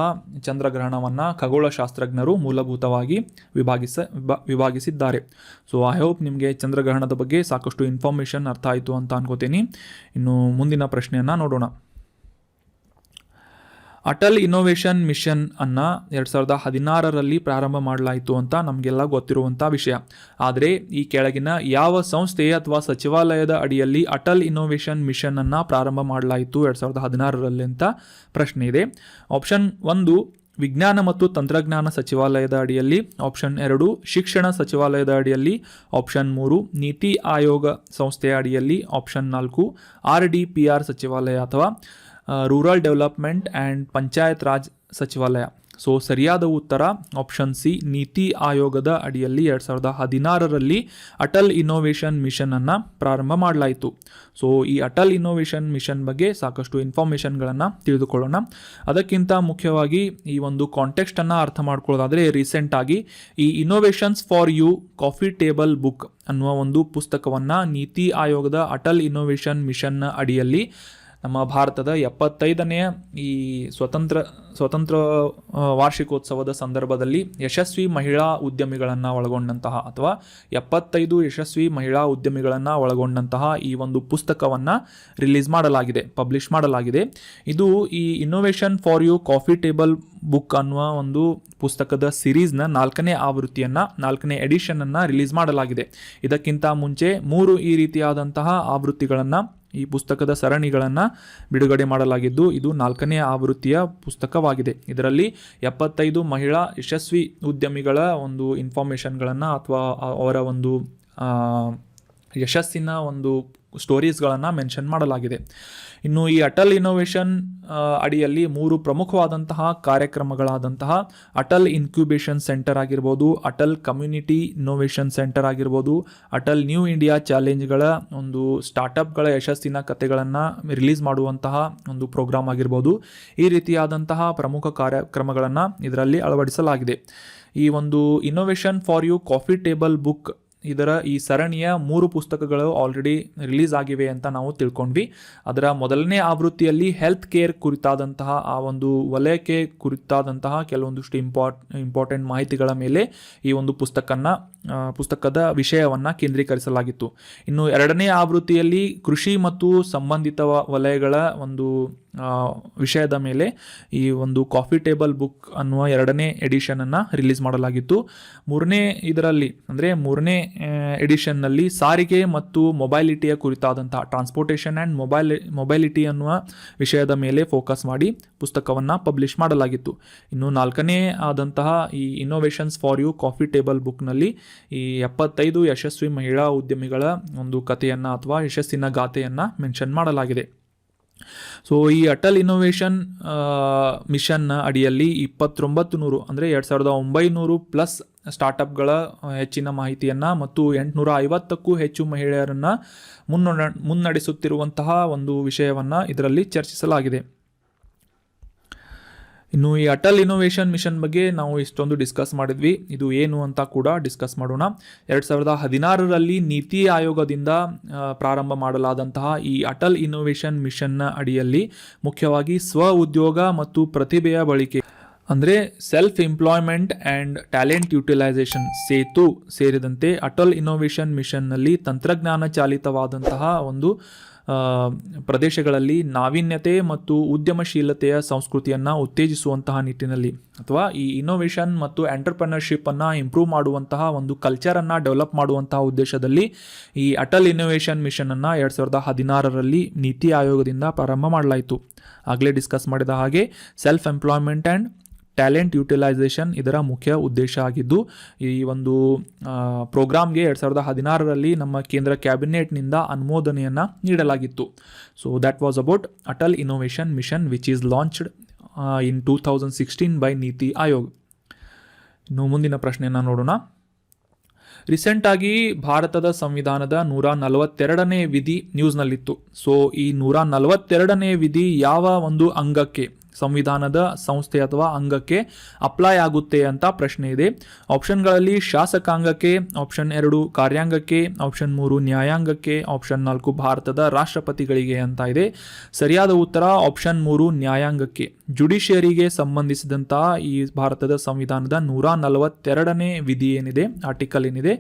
ಚಂದ್ರಗ್ರಹಣವನ್ನು ಖಗೋಳಶಾಸ್ತ್ರಜ್ಞರು ಮೂಲಭೂತವಾಗಿ ವಿಭಾಗಿಸಿದ್ದಾರೆ. ಸೊ ಐ ಹೋಪ್ ನಿಮಗೆ ಚಂದ್ರಗ್ರಹಣದ ಬಗ್ಗೆ ಸಾಕಷ್ಟು ಇನ್ಫಾರ್ಮೇಷನ್ ಅರ್ಥ ಆಯಿತು ಅಂತ ಅನ್ಕೋತೀನಿ. ಇನ್ನು ಮುಂದಿನ ಪ್ರಶ್ನೆಯನ್ನು ನೋಡೋಣ. ಅಟಲ್ ಇನ್ನೋವೇಷನ್ ಮಿಷನ್ ಅನ್ನು 2016ರಲ್ಲಿ ಪ್ರಾರಂಭ ಮಾಡಲಾಯಿತು ಅಂತ ನಮಗೆಲ್ಲ ಗೊತ್ತಿರುವಂಥ ವಿಷಯ. ಆದರೆ ಈ ಕೆಳಗಿನ ಯಾವ ಸಂಸ್ಥೆ ಅಥವಾ ಸಚಿವಾಲಯದ ಅಡಿಯಲ್ಲಿ ಅಟಲ್ ಇನ್ನೋವೇಷನ್ ಮಿಷನ್ ಅನ್ನು ಪ್ರಾರಂಭ ಮಾಡಲಾಯಿತು 2016ರಲ್ಲಿ ಅಂತ ಪ್ರಶ್ನೆ ಇದೆ. ಆಪ್ಷನ್ 1 ವಿಜ್ಞಾನ ಮತ್ತು ತಂತ್ರಜ್ಞಾನ ಸಚಿವಾಲಯದ ಅಡಿಯಲ್ಲಿ, ಆಪ್ಷನ್ 2 ಶಿಕ್ಷಣ ಸಚಿವಾಲಯದ ಅಡಿಯಲ್ಲಿ, ಆಪ್ಷನ್ 3 ನೀತಿ ಆಯೋಗ ಸಂಸ್ಥೆಯ ಅಡಿಯಲ್ಲಿ, ಆಪ್ಷನ್ 4 RDPR ಸಚಿವಾಲಯ ಅಥವಾ rural development and panchayat Raj ಸಚಿವಾಲಯ. ಸೊ ಸರಿಯಾದ ಉತ್ತರ ಆಪ್ಷನ್ ಸಿ, ನೀತಿ ಆಯೋಗದ ಅಡಿಯಲ್ಲಿ 2016ರಲ್ಲಿ ಅಟಲ್ ಇನ್ನೋವೇಷನ್ ಮಿಷನ್ ಅನ್ನು ಪ್ರಾರಂಭ ಮಾಡಲಾಯಿತು. ಸೊ ಈ ಅಟಲ್ ಇನ್ನೋವೇಷನ್ ಮಿಷನ್ ಬಗ್ಗೆ ಸಾಕಷ್ಟು ಇನ್ಫಾರ್ಮೇಷನ್ಗಳನ್ನು ತಿಳಿದುಕೊಳ್ಳೋಣ. ಅದಕ್ಕಿಂತ ಮುಖ್ಯವಾಗಿ ಈ ಒಂದು ಕಾಂಟೆಕ್ಸ್ಟನ್ನು ಅರ್ಥ ಮಾಡ್ಕೊಳ್ಳೋದಾದರೆ, ರೀಸೆಂಟಾಗಿ ಈ innovations for you coffee table book ಅನ್ನುವ ಒಂದು ಪುಸ್ತಕವನ್ನು ನೀತಿ ಆಯೋಗದ ಅಟಲ್ ಇನ್ನೋವೇಷನ್ ಮಿಷನ್ನ ಅಡಿಯಲ್ಲಿ ನಮ್ಮ ಭಾರತದ 75ನೇ ಈ ಸ್ವತಂತ್ರ ವಾರ್ಷಿಕೋತ್ಸವದ ಸಂದರ್ಭದಲ್ಲಿ ಯಶಸ್ವಿ ಮಹಿಳಾ ಉದ್ಯಮಿಗಳನ್ನು ಒಳಗೊಂಡಂತಹ ಅಥವಾ 75 ಯಶಸ್ವಿ ಮಹಿಳಾ ಉದ್ಯಮಿಗಳನ್ನು ಒಳಗೊಂಡಂತಹ ಈ ಒಂದು ಪುಸ್ತಕವನ್ನು ಪಬ್ಲಿಷ್ ಮಾಡಲಾಗಿದೆ. ಇದು ಈ innovation for you coffee table book ಅನ್ನುವ ಒಂದು ಪುಸ್ತಕದ ಸಿರೀಸ್ನ 4ನೇ ಎಡಿಷನನ್ನು ರಿಲೀಸ್ ಮಾಡಲಾಗಿದೆ. ಇದಕ್ಕಿಂತ ಮುಂಚೆ 3 ಈ ರೀತಿಯಾದಂತಹ ಆವೃತ್ತಿಗಳನ್ನು, ಈ ಪುಸ್ತಕದ ಸರಣಿಗಳನ್ನು ಬಿಡುಗಡೆ ಮಾಡಲಾಗಿದ್ದು, ಇದು 4ನೇ ಆವೃತ್ತಿಯ ಪುಸ್ತಕವಾಗಿದೆ. ಇದರಲ್ಲಿ 75 ಮಹಿಳಾ ಯಶಸ್ವಿ ಉದ್ಯಮಿಗಳ ಒಂದು ಇನ್ಫಾರ್ಮೇಷನ್ಗಳನ್ನು ಅಥವಾ ಅವರ ಒಂದು ಯಶಸ್ಸಿನ ಒಂದು ಸ್ಟೋರೀಸ್ಗಳನ್ನು ಮೆನ್ಷನ್ ಮಾಡಲಾಗಿದೆ. ಇನ್ನು ಈ ಅಟಲ್ ಇನ್ನೋವೇಷನ್ ಅಡಿಯಲ್ಲಿ 3 ಪ್ರಮುಖವಾದಂತಹ ಕಾರ್ಯಕ್ರಮಗಳಾದಂತಹ ಅಟಲ್ ಇನ್ಕ್ಯುಬೇಷನ್ ಸೆಂಟರ್ ಆಗಿರ್ಬೋದು, ಅಟಲ್ ಕಮ್ಯುನಿಟಿ ಇನ್ನೋವೇಷನ್ ಸೆಂಟರ್ ಆಗಿರ್ಬೋದು, ಅಟಲ್ ನ್ಯೂ ಇಂಡಿಯಾ ಚಾಲೆಂಜ್ಗಳ ಒಂದು ಸ್ಟಾರ್ಟಪ್ಗಳ ಯಶಸ್ಸಿನ ಕಥೆಗಳನ್ನು ರಿಲೀಸ್ ಮಾಡುವಂತಹ ಒಂದು ಪ್ರೋಗ್ರಾಮ್ ಆಗಿರ್ಬೋದು, ಈ ರೀತಿಯಾದಂತಹ ಪ್ರಮುಖ ಕಾರ್ಯಕ್ರಮಗಳನ್ನು ಇದರಲ್ಲಿ ಅಳವಡಿಸಲಾಗಿದೆ. ಈ ಒಂದು innovation for you coffee table book, ಇದರ ಈ ಸರಣಿಯ 3 ಪುಸ್ತಕಗಳು ಆಲ್ರೆಡಿ ರಿಲೀಸ್ ಆಗಿವೆ ಅಂತ ನಾವು ತಿಳ್ಕೊಂಡ್ವಿ. ಅದರ ಮೊದಲನೇ ಆವೃತ್ತಿಯಲ್ಲಿ ಹೆಲ್ತ್ ಕೇರ್ ಕುರಿತಾದಂತಹ ಆ ಒಂದು ವಲಯಕ್ಕೆ ಕುರಿತಾದಂತಹ ಕೆಲವೊಂದಿಷ್ಟು ಇಂಪಾರ್ಟೆಂಟ್ ಮಾಹಿತಿಗಳ ಮೇಲೆ ಈ ಒಂದು ಪುಸ್ತಕದ ವಿಷಯವನ್ನು ಕೇಂದ್ರೀಕರಿಸಲಾಗಿತ್ತು. ಇನ್ನು 2ನೇ ಆವೃತ್ತಿಯಲ್ಲಿ ಕೃಷಿ ಮತ್ತು ಸಂಬಂಧಿತ ವಲಯಗಳ ಒಂದು ವಿಷಯದ ಮೇಲೆ ಈ ಒಂದು ಕಾಫಿ ಟೇಬಲ್ ಬುಕ್ ಅನ್ನುವ 2ನೇ ಎಡಿಷನನ್ನು ರಿಲೀಸ್ ಮಾಡಲಾಗಿತ್ತು. 3ನೇ ಎಡಿಷನ್ನಲ್ಲಿ ಸಾರಿಗೆ ಮತ್ತು ಮೊಬೈಲಿಟಿಯ ಕುರಿತಾದಂತಹ ಟ್ರಾನ್ಸ್ಪೋರ್ಟೇಷನ್ ಆ್ಯಂಡ್ ಮೊಬೈಲಿಟಿ ಅನ್ನುವ ವಿಷಯದ ಮೇಲೆ ಫೋಕಸ್ ಮಾಡಿ ಪುಸ್ತಕವನ್ನು ಪಬ್ಲಿಷ್ ಮಾಡಲಾಗಿತ್ತು. ಇನ್ನು 4ನೇ ಆದಂತಹ ಈ innovations for you coffee table ಬುಕ್ನಲ್ಲಿ ಈ 75 ಯಶಸ್ವಿ ಮಹಿಳಾ ಉದ್ಯಮಿಗಳ ಒಂದು ಕಥೆಯನ್ನು ಅಥವಾ ಯಶಸ್ಸಿನ ಗಾಥೆಯನ್ನು ಮೆನ್ಷನ್ ಮಾಡಲಾಗಿದೆ. ಸೊ ಈ ಅಟಲ್ ಇನ್ನೋವೇಷನ್ ಮಿಷನ್ನ ಅಡಿಯಲ್ಲಿ 2900 ಅಂದರೆ 2900 ಪ್ಲಸ್ ಸ್ಟಾರ್ಟಪ್ಗಳ ಹೆಚ್ಚಿನ ಮಾಹಿತಿಯನ್ನು ಮತ್ತು 850ಕ್ಕೂ ಹೆಚ್ಚು ಮಹಿಳೆಯರನ್ನು ಮುನ್ನಡೆಸುತ್ತಿರುವಂತಹ ಒಂದು ವಿಷಯವನ್ನು ಇದರಲ್ಲಿ ಚರ್ಚಿಸಲಾಗಿದೆ. ಇನ್ನು ಈ ಅಟಲ್ ಇನ್ನೋವೇಷನ್ ಮಿಷನ್ ಬಗ್ಗೆ ನಾವು ಇಷ್ಟೊಂದು ಡಿಸ್ಕಸ್ ಮಾಡಿದ್ವಿ. ಇದು ಏನು ಅಂತ ಕೂಡ ಡಿಸ್ಕಸ್ ಮಾಡೋಣ. 2016ರಲ್ಲಿ ನೀತಿ ಆಯೋಗದಿಂದ ಪ್ರಾರಂಭ ಮಾಡಲಾದಂತಹ ಈ ಅಟಲ್ ಇನ್ನೋವೇಷನ್ ಮಿಷನ್ನ ಅಡಿಯಲ್ಲಿ ಮುಖ್ಯವಾಗಿ ಸ್ವ ಉದ್ಯೋಗ ಮತ್ತು ಪ್ರತಿಭೆಯ ಬಳಕೆ ಅಂದರೆ self employment and talent utilisation Setu ಸೇರಿದಂತೆ ಅಟಲ್ ಇನ್ನೋವೇಷನ್ ಮಿಷನ್ನಲ್ಲಿ ತಂತ್ರಜ್ಞಾನ ಚಾಲಿತವಾದಂತಹ ಒಂದು ಪ್ರದೇಶಗಳಲ್ಲಿ ನಾವೀನ್ಯತೆ ಮತ್ತು ಉದ್ಯಮಶೀಲತೆಯ ಸಂಸ್ಕೃತಿಯನ್ನು ಉತ್ತೇಜಿಸುವಂತಹ ನಿಟ್ಟಿನಲ್ಲಿ ಅಥವಾ ಈ ಇನ್ನೋವೇಷನ್ ಮತ್ತು ಎಂಟರ್ಪ್ರೆನರ್ಶಿಪ್ಪನ್ನು ಇಂಪ್ರೂವ್ ಮಾಡುವಂತಹ ಒಂದು ಕಲ್ಚರನ್ನು ಡೆವಲಪ್ ಮಾಡುವಂತಹ ಉದ್ದೇಶದಲ್ಲಿ ಈ ಅಟಲ್ ಇನ್ನೋವೇಷನ್ ಮಿಷನನ್ನು 2016ರಲ್ಲಿ ನೀತಿ ಆಯೋಗದಿಂದ ಪ್ರಾರಂಭ ಮಾಡಲಾಯಿತು. ಆಗಲೇ ಡಿಸ್ಕಸ್ ಮಾಡಿದ ಹಾಗೆ self employment and talent utilisation ಇದರ ಮುಖ್ಯ ಉದ್ದೇಶ ಆಗಿದ್ದು, ಈ ಒಂದು ಪ್ರೋಗ್ರಾಮ್ಗೆ 2016ರಲ್ಲಿ ನಮ್ಮ ಕೇಂದ್ರ ಕ್ಯಾಬಿನೆಟ್ನಿಂದ ಅನುಮೋದನೆಯನ್ನು ನೀಡಲಾಗಿತ್ತು. So that was about Atal innovation mission which is launched in 2016 by NITI Aayog. ಇನ್ನು ಮುಂದಿನ ಪ್ರಶ್ನೆಯನ್ನು ನೋಡೋಣ. ರೀಸೆಂಟಾಗಿ ಭಾರತದ ಸಂವಿಧಾನದ 142ನೇ ವಿಧಿ ನ್ಯೂಸ್ನಲ್ಲಿತ್ತು. ಸೊ ಈ 142ನೇ ವಿಧಿ ಯಾವ ಒಂದು ಅಂಗಕ್ಕೆ, ಸಂವಿಧಾನದ ಸಂಸ್ಥೆ ಅಥವಾ ಅಂಗಕ್ಕೆ ಅಪ್ಲೈ ಆಗುತ್ತೆ ಅಂತ ಪ್ರಶ್ನೆ ಇದೆ. ಆಪ್ಷನ್ಗಳಲ್ಲಿ ಶಾಸಕಾಂಗಕ್ಕೆ, ಆಪ್ಷನ್ 2 ಕಾರ್ಯಾಂಗಕ್ಕೆ, ಆಪ್ಷನ್ 3 ನ್ಯಾಯಾಂಗಕ್ಕೆ, ಆಪ್ಷನ್ 4 ಭಾರತದ ರಾಷ್ಟ್ರಪತಿಗಳಿಗೆ ಅಂತ ಇದೆ. ಸರಿಯಾದ ಉತ್ತರ ಆಪ್ಷನ್ 3 ನ್ಯಾಯಾಂಗಕ್ಕೆ. ಜುಡಿಷಿಯರಿಗೆ ಸಂಬಂಧಿಸಿದಂತಹ ಈ ಭಾರತದ ಸಂವಿಧಾನದ 142ನೇ ವಿಧಿ ಏನಿದೆ, ಆರ್ಟಿಕಲ್ ಏನಿದೆ,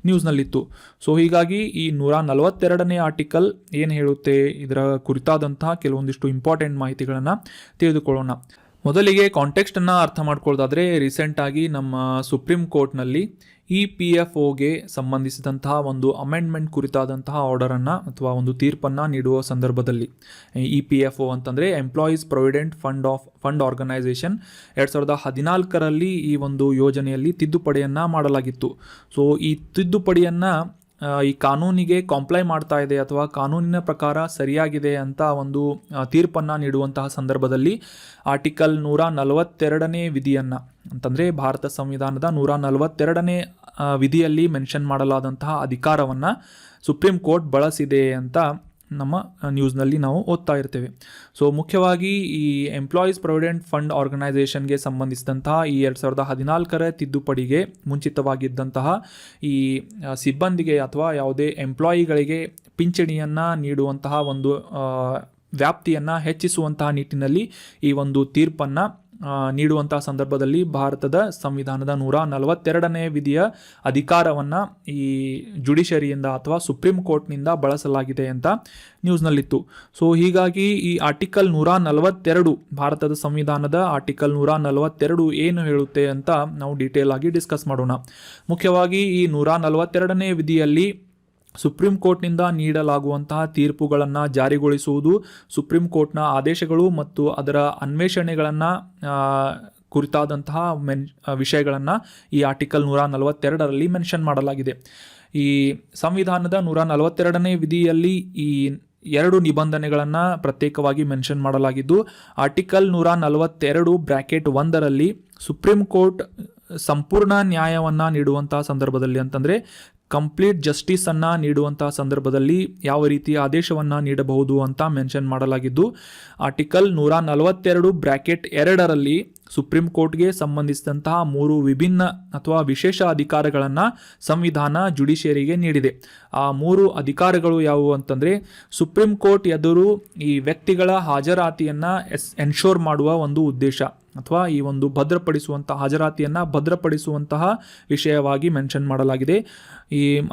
ನ್ಯೂಸ್ನಲ್ಲಿತ್ತು. ಸೊ ಹೀಗಾಗಿ ಈ 142ನೇ ಆರ್ಟಿಕಲ್ ಏನು ಹೇಳುತ್ತೆ, ಇದರ ಕುರಿತಾದಂತಹ ಕೆಲವೊಂದಿಷ್ಟು ಇಂಪಾರ್ಟೆಂಟ್ ಮಾಹಿತಿಗಳನ್ನು ತಿಳಿದುಕೊಳ್ಳೋಣ. ಮೊದಲಿಗೆ ಕಾಂಟೆಕ್ಸ್ಟನ್ನು ಅರ್ಥ ಮಾಡ್ಕೊಳ್ಳೋದಾದರೆ, ರೀಸೆಂಟಾಗಿ ನಮ್ಮ ಸುಪ್ರೀಂ ಕೋರ್ಟ್ನಲ್ಲಿ EPFOಗೆ ಸಂಬಂಧಿಸಿದಂತಹ ಒಂದು ಅಮೆಂಡ್ಮೆಂಟ್ ಕುರಿತಾದಂತಹ ಆರ್ಡರನ್ನು ಅಥವಾ ಒಂದು ತೀರ್ಪನ್ನು ನೀಡುವ ಸಂದರ್ಭದಲ್ಲಿ, EPFO ಅಂತಂದರೆ ಎಂಪ್ಲಾಯೀಸ್ ಪ್ರೊವಿಡೆಂಟ್ ಫಂಡ್ ಆರ್ಗನೈಸೇಷನ್, 2014ರಲ್ಲಿ ಈ ಒಂದು ಯೋಜನೆಯಲ್ಲಿ ತಿದ್ದುಪಡಿಯನ್ನು ಮಾಡಲಾಗಿತ್ತು. ಸೊ ಈ ತಿದ್ದುಪಡಿಯನ್ನು ಈ ಕಾನೂನಿಗೆ ಕಾಂಪ್ಲೈ ಮಾಡ್ತಾ ಇದೆ ಅಥವಾ ಕಾನೂನಿನ ಪ್ರಕಾರ ಸರಿಯಾಗಿದೆ ಅಂತ ಒಂದು ತೀರ್ಪನ್ನು ನೀಡುವಂತಹ ಸಂದರ್ಭದಲ್ಲಿ ಆರ್ಟಿಕಲ್ 142ನೇ ವಿಧಿಯನ್ನು ಅಂತಂದರೆ ಭಾರತ ಸಂವಿಧಾನದ 142ನೇ ವಿಧಿಯಲ್ಲಿ ಮೆನ್ಷನ್ ಮಾಡಲಾದಂತಹ ಅಧಿಕಾರವನ್ನು ಸುಪ್ರೀಂ ಕೋರ್ಟ್ ಬಳಸಿದೆ ಅಂತ ನಮ್ಮ ನ್ಯೂಸ್ನಲ್ಲಿ ನಾವು ಓದ್ತಾ ಇರ್ತೇವೆ. ಸೊ ಮುಖ್ಯವಾಗಿ ಈ ಎಂಪ್ಲಾಯೀಸ್ ಪ್ರಾವಿಡೆಂಟ್ ಫಂಡ್ ಆರ್ಗನೈಸೇಷನ್ಗೆ ಸಂಬಂಧಿಸಿದಂತಹ ಈ 2014ರ ತಿದ್ದುಪಡಿಗೆ ಮುಂಚಿತವಾಗಿದ್ದಂತಹ ಈ ಸಿಬ್ಬಂದಿಗೆ ಅಥವಾ ಯಾವುದೇ ಎಂಪ್ಲಾಯಿಗಳಿಗೆ ಪಿಂಚಣಿಯನ್ನು ನೀಡುವಂತಹ ಒಂದು ವ್ಯಾಪ್ತಿಯನ್ನು ಹೆಚ್ಚಿಸುವಂತಹ ನಿಟ್ಟಿನಲ್ಲಿ ಈ ಒಂದು ತೀರ್ಪನ್ನು ನೀಡುವಂತಹ ಸಂದರ್ಭದಲ್ಲಿ ಭಾರತದ ಸಂವಿಧಾನದ 142ನೇ ವಿಧಿಯ ಅಧಿಕಾರವನ್ನು ಈ ಜುಡಿಷರಿಯಿಂದ ಅಥವಾ ಸುಪ್ರೀಂ ಕೋರ್ಟ್ನಿಂದ ಬಳಸಲಾಗಿದೆ ಅಂತ ನ್ಯೂಸ್ನಲ್ಲಿತ್ತು. ಸೊ ಹೀಗಾಗಿ ಈ ಆರ್ಟಿಕಲ್ 142 ಭಾರತದ ಸಂವಿಧಾನದ ಆರ್ಟಿಕಲ್ 142 ಏನು ಹೇಳುತ್ತೆ ಅಂತ ನಾವು ಡೀಟೇಲ್ ಆಗಿ ಡಿಸ್ಕಸ್ ಮಾಡೋಣ. ಮುಖ್ಯವಾಗಿ ಈ 142ನೇ ವಿಧಿಯಲ್ಲಿ ಸುಪ್ರೀಂ ಕೋರ್ಟ್ನಿಂದ ನೀಡಲಾಗುವಂತಹ ತೀರ್ಪುಗಳನ್ನು ಜಾರಿಗೊಳಿಸುವುದು, ಸುಪ್ರೀಂ ಕೋರ್ಟ್ನ ಆದೇಶಗಳು ಮತ್ತು ಅದರ ಅನ್ವೇಷಣೆಗಳನ್ನು ಕುರಿತಾದಂತಹ ವಿಷಯಗಳನ್ನು ಈ ಆರ್ಟಿಕಲ್ 142ರಲ್ಲಿ ಮೆನ್ಷನ್ ಮಾಡಲಾಗಿದೆ. ಈ ಸಂವಿಧಾನದ 142ನೇ ವಿಧಿಯಲ್ಲಿ ಈ 2 ನಿಬಂಧನೆಗಳನ್ನು ಪ್ರತ್ಯೇಕವಾಗಿ ಮೆನ್ಷನ್ ಮಾಡಲಾಗಿದ್ದು, ಆರ್ಟಿಕಲ್ 142(1) ಸುಪ್ರೀಂ ಕೋರ್ಟ್ ಸಂಪೂರ್ಣ ನ್ಯಾಯವನ್ನು ನೀಡುವಂತಹ ಸಂದರ್ಭದಲ್ಲಿ ಅಂತಂದರೆ ಕಂಪ್ಲೀಟ್ ಜಸ್ಟಿಸನ್ನು ನೀಡುವಂತಹ ಸಂದರ್ಭದಲ್ಲಿ ಯಾವ ರೀತಿಯ ಆದೇಶವನ್ನು ನೀಡಬಹುದು ಅಂತ ಮೆನ್ಷನ್ ಮಾಡಲಾಗಿದ್ದು, ಆರ್ಟಿಕಲ್ 142(2) ಸುಪ್ರೀಂ ಕೋರ್ಟ್ಗೆ ಸಂಬಂಧಿಸಿದಂತಹ 3 ವಿಭಿನ್ನ ಅಥವಾ ವಿಶೇಷ ಅಧಿಕಾರಗಳನ್ನು ಸಂವಿಧಾನ ಜುಡಿಷಿಯರಿಗೆ ನೀಡಿದೆ. ಆ 3 ಅಧಿಕಾರಗಳು ಯಾವುವು ಅಂತಂದರೆ, ಸುಪ್ರೀಂ ಕೋರ್ಟ್ ಎದುರು ಈ ವ್ಯಕ್ತಿಗಳ ಹಾಜರಾತಿಯನ್ನು ಎನ್ಶೋರ್ ಮಾಡುವ ಒಂದು ಉದ್ದೇಶ ಅಥವಾ ಈ ಒಂದು ಹಾಜರಾತಿಯನ್ನು ಭದ್ರಪಡಿಸುವಂತಹ ವಿಷಯವಾಗಿ ಮೆನ್ಷನ್ ಮಾಡಲಾಗಿದೆ.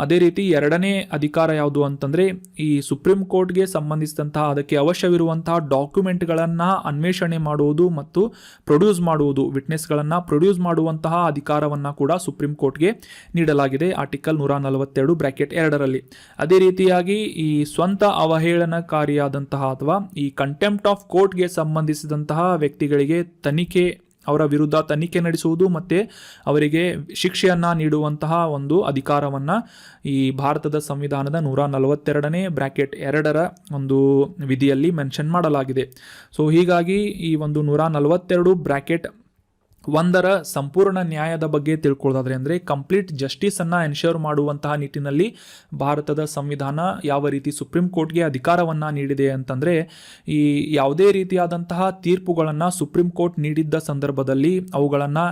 ಅದೇ ರೀತಿ 2ನೇ ಅಧಿಕಾರ ಯಾವುದು ಅಂತಂದರೆ, ಈ ಸುಪ್ರೀಂ ಕೋರ್ಟ್ಗೆ ಸಂಬಂಧಿಸಿದಂತಹ ಅದಕ್ಕೆ ಅವಶ್ಯವಿರುವಂತಹ ಡಾಕ್ಯುಮೆಂಟ್ಗಳನ್ನು ಅನ್ವೇಷಣೆ ಮಾಡುವುದು ಮತ್ತು ಪ್ರೊಡ್ಯೂಸ್ ಮಾಡುವುದು, ವಿಟ್ನೆಸ್ಗಳನ್ನು ಪ್ರೊಡ್ಯೂಸ್ ಮಾಡುವಂತಹ ಅಧಿಕಾರವನ್ನು ಕೂಡ ಸುಪ್ರೀಂ ಕೋರ್ಟ್ಗೆ ನೀಡಲಾಗಿದೆ ಆರ್ಟಿಕಲ್ 142(2). ಅದೇ ರೀತಿಯಾಗಿ ಈ ಸ್ವಂತ ಅವಹೇಳನಕಾರಿಯಾದಂತಹ ಅಥವಾ ಈ ಕಂಟೆಂಪ್ಟ್ ಆಫ್ ಕೋರ್ಟ್ಗೆ ಸಂಬಂಧಿಸಿದಂತಹ ವ್ಯಕ್ತಿಗಳಿಗೆ ಅವರ ವಿರುದ್ಧ ತನಿಖೆ ನಡೆಸುವುದು ಮತ್ತು ಅವರಿಗೆ ಶಿಕ್ಷೆಯನ್ನು ನೀಡುವಂತಹ ಒಂದು ಅಧಿಕಾರವನ್ನು ಈ ಭಾರತದ ಸಂವಿಧಾನದ 142(2) ಒಂದು ವಿಧಿಯಲ್ಲಿ ಮೆನ್ಷನ್ ಮಾಡಲಾಗಿದೆ. ಸೊ ಹೀಗಾಗಿ ಈ ಒಂದು 142(1) ಸಂಪೂರ್ಣ ನ್ಯಾಯದ ಬಗ್ಗೆ ತಿಳ್ಕೊಳ್ಳೋದಾದ್ರೆ ಅಂದರೆ ಕಂಪ್ಲೀಟ್ ಜಸ್ಟಿಸನ್ನು ಎನ್ಶೋರ್ ಮಾಡುವಂತಹ ನಿಟ್ಟಿನಲ್ಲಿ ಭಾರತದ ಸಂವಿಧಾನ ಯಾವ ರೀತಿ ಸುಪ್ರೀಂ ಕೋರ್ಟ್ಗೆ ಅಧಿಕಾರವನ್ನು ನೀಡಿದೆ ಅಂತಂದರೆ, ಈ ಯಾವುದೇ ರೀತಿಯಾದಂತಹ ತೀರ್ಪುಗಳನ್ನು ಸುಪ್ರೀಂ ಕೋರ್ಟ್ ನೀಡಿದ್ದ ಸಂದರ್ಭದಲ್ಲಿ ಅವುಗಳನ್ನು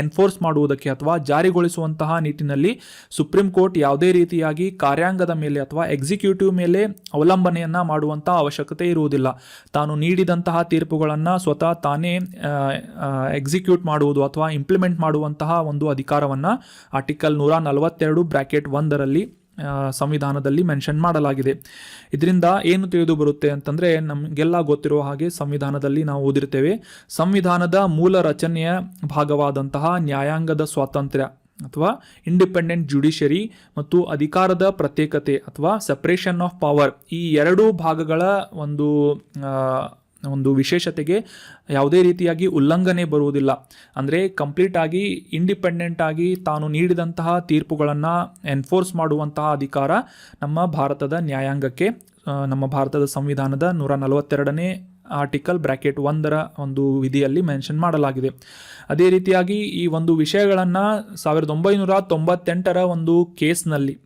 ಎನ್ಫೋರ್ಸ್ ಮಾಡುವುದಕ್ಕೆ ಅಥವಾ ಜಾರಿಗೊಳಿಸುವಂತಹ ನಿಟ್ಟಿನಲ್ಲಿ ಸುಪ್ರೀಂ ಕೋರ್ಟ್ ಯಾವುದೇ ರೀತಿಯಾಗಿ ಕಾರ್ಯಾಂಗದ ಮೇಲೆ ಅಥವಾ ಎಕ್ಸಿಕ್ಯೂಟಿವ್ ಮೇಲೆ ಅವಲಂಬನೆಯನ್ನು ಮಾಡುವಂಥ ಅವಶ್ಯಕತೆ ಇರುವುದಿಲ್ಲ. ತಾನು ನೀಡಿದಂತಹ ತೀರ್ಪುಗಳನ್ನು ಸ್ವತಃ ತಾನೇ ಎಕ್ಸಿಕ್ಯೂಟ್ ಮಾಡುವುದು ಅಥವಾ ಇಂಪ್ಲಿಮೆಂಟ್ ಮಾಡುವಂತಹ ಒಂದು ಅಧಿಕಾರವನ್ನು ಆರ್ಟಿಕಲ್ 142(1) ಸಂವಿಧಾನದಲ್ಲಿ ಮೆನ್ಷನ್ ಮಾಡಲಾಗಿದೆ. ಇದರಿಂದ ಏನು ತಿಳಿದು ಬರುತ್ತೆ ಅಂತಂದರೆ, ನಮಗೆಲ್ಲ ಗೊತ್ತಿರುವ ಹಾಗೆ ಸಂವಿಧಾನದಲ್ಲಿ ನಾವು ಓದಿರ್ತೇವೆ, ಸಂವಿಧಾನದ ಮೂಲ ರಚನೆಯ ಭಾಗವಾದಂತಹ ನ್ಯಾಯಾಂಗದ ಸ್ವಾತಂತ್ರ್ಯ ಅಥವಾ ಇಂಡಿಪೆಂಡೆಂಟ್ ಜುಡಿಷರಿ ಮತ್ತು ಅಧಿಕಾರದ ಪ್ರತ್ಯೇಕತೆ ಅಥವಾ ಸೆಪರೇಷನ್ ಆಫ್ ಪವರ್, ಈ 2 ಭಾಗಗಳ ಒಂದು ವಿಶೇಷತೆಗೆ ಯಾವುದೇ ರೀತಿಯಾಗಿ ಉಲ್ಲಂಘನೆ ಬರುವುದಿಲ್ಲ. ಅಂದರೆ ಕಂಪ್ಲೀಟ್ ಆಗಿ ಇಂಡಿಪೆಂಡೆಂಟ್ ಆಗಿ ತಾನು ನೀಡಿದಂತಹ ತೀರ್ಪುಗಳನ್ನು ಎನ್ಫೋರ್ಸ್ ಮಾಡುವಂತಹ ಅಧಿಕಾರ ನಮ್ಮ ಭಾರತದ ನ್ಯಾಯಾಂಗಕ್ಕೆ ನಮ್ಮ ಭಾರತದ ಸಂವಿಧಾನದ 142ನೇ ಆರ್ಟಿಕಲ್ (1) ಒಂದು ವಿಧಿಯಲ್ಲಿ ಮೆನ್ಷನ್ ಮಾಡಲಾಗಿದೆ. ಅದೇ ರೀತಿಯಾಗಿ ಈ ಒಂದು ವಿಷಯಗಳನ್ನು 1998ರ ಒಂದು ಕೇಸ್ನಲ್ಲಿ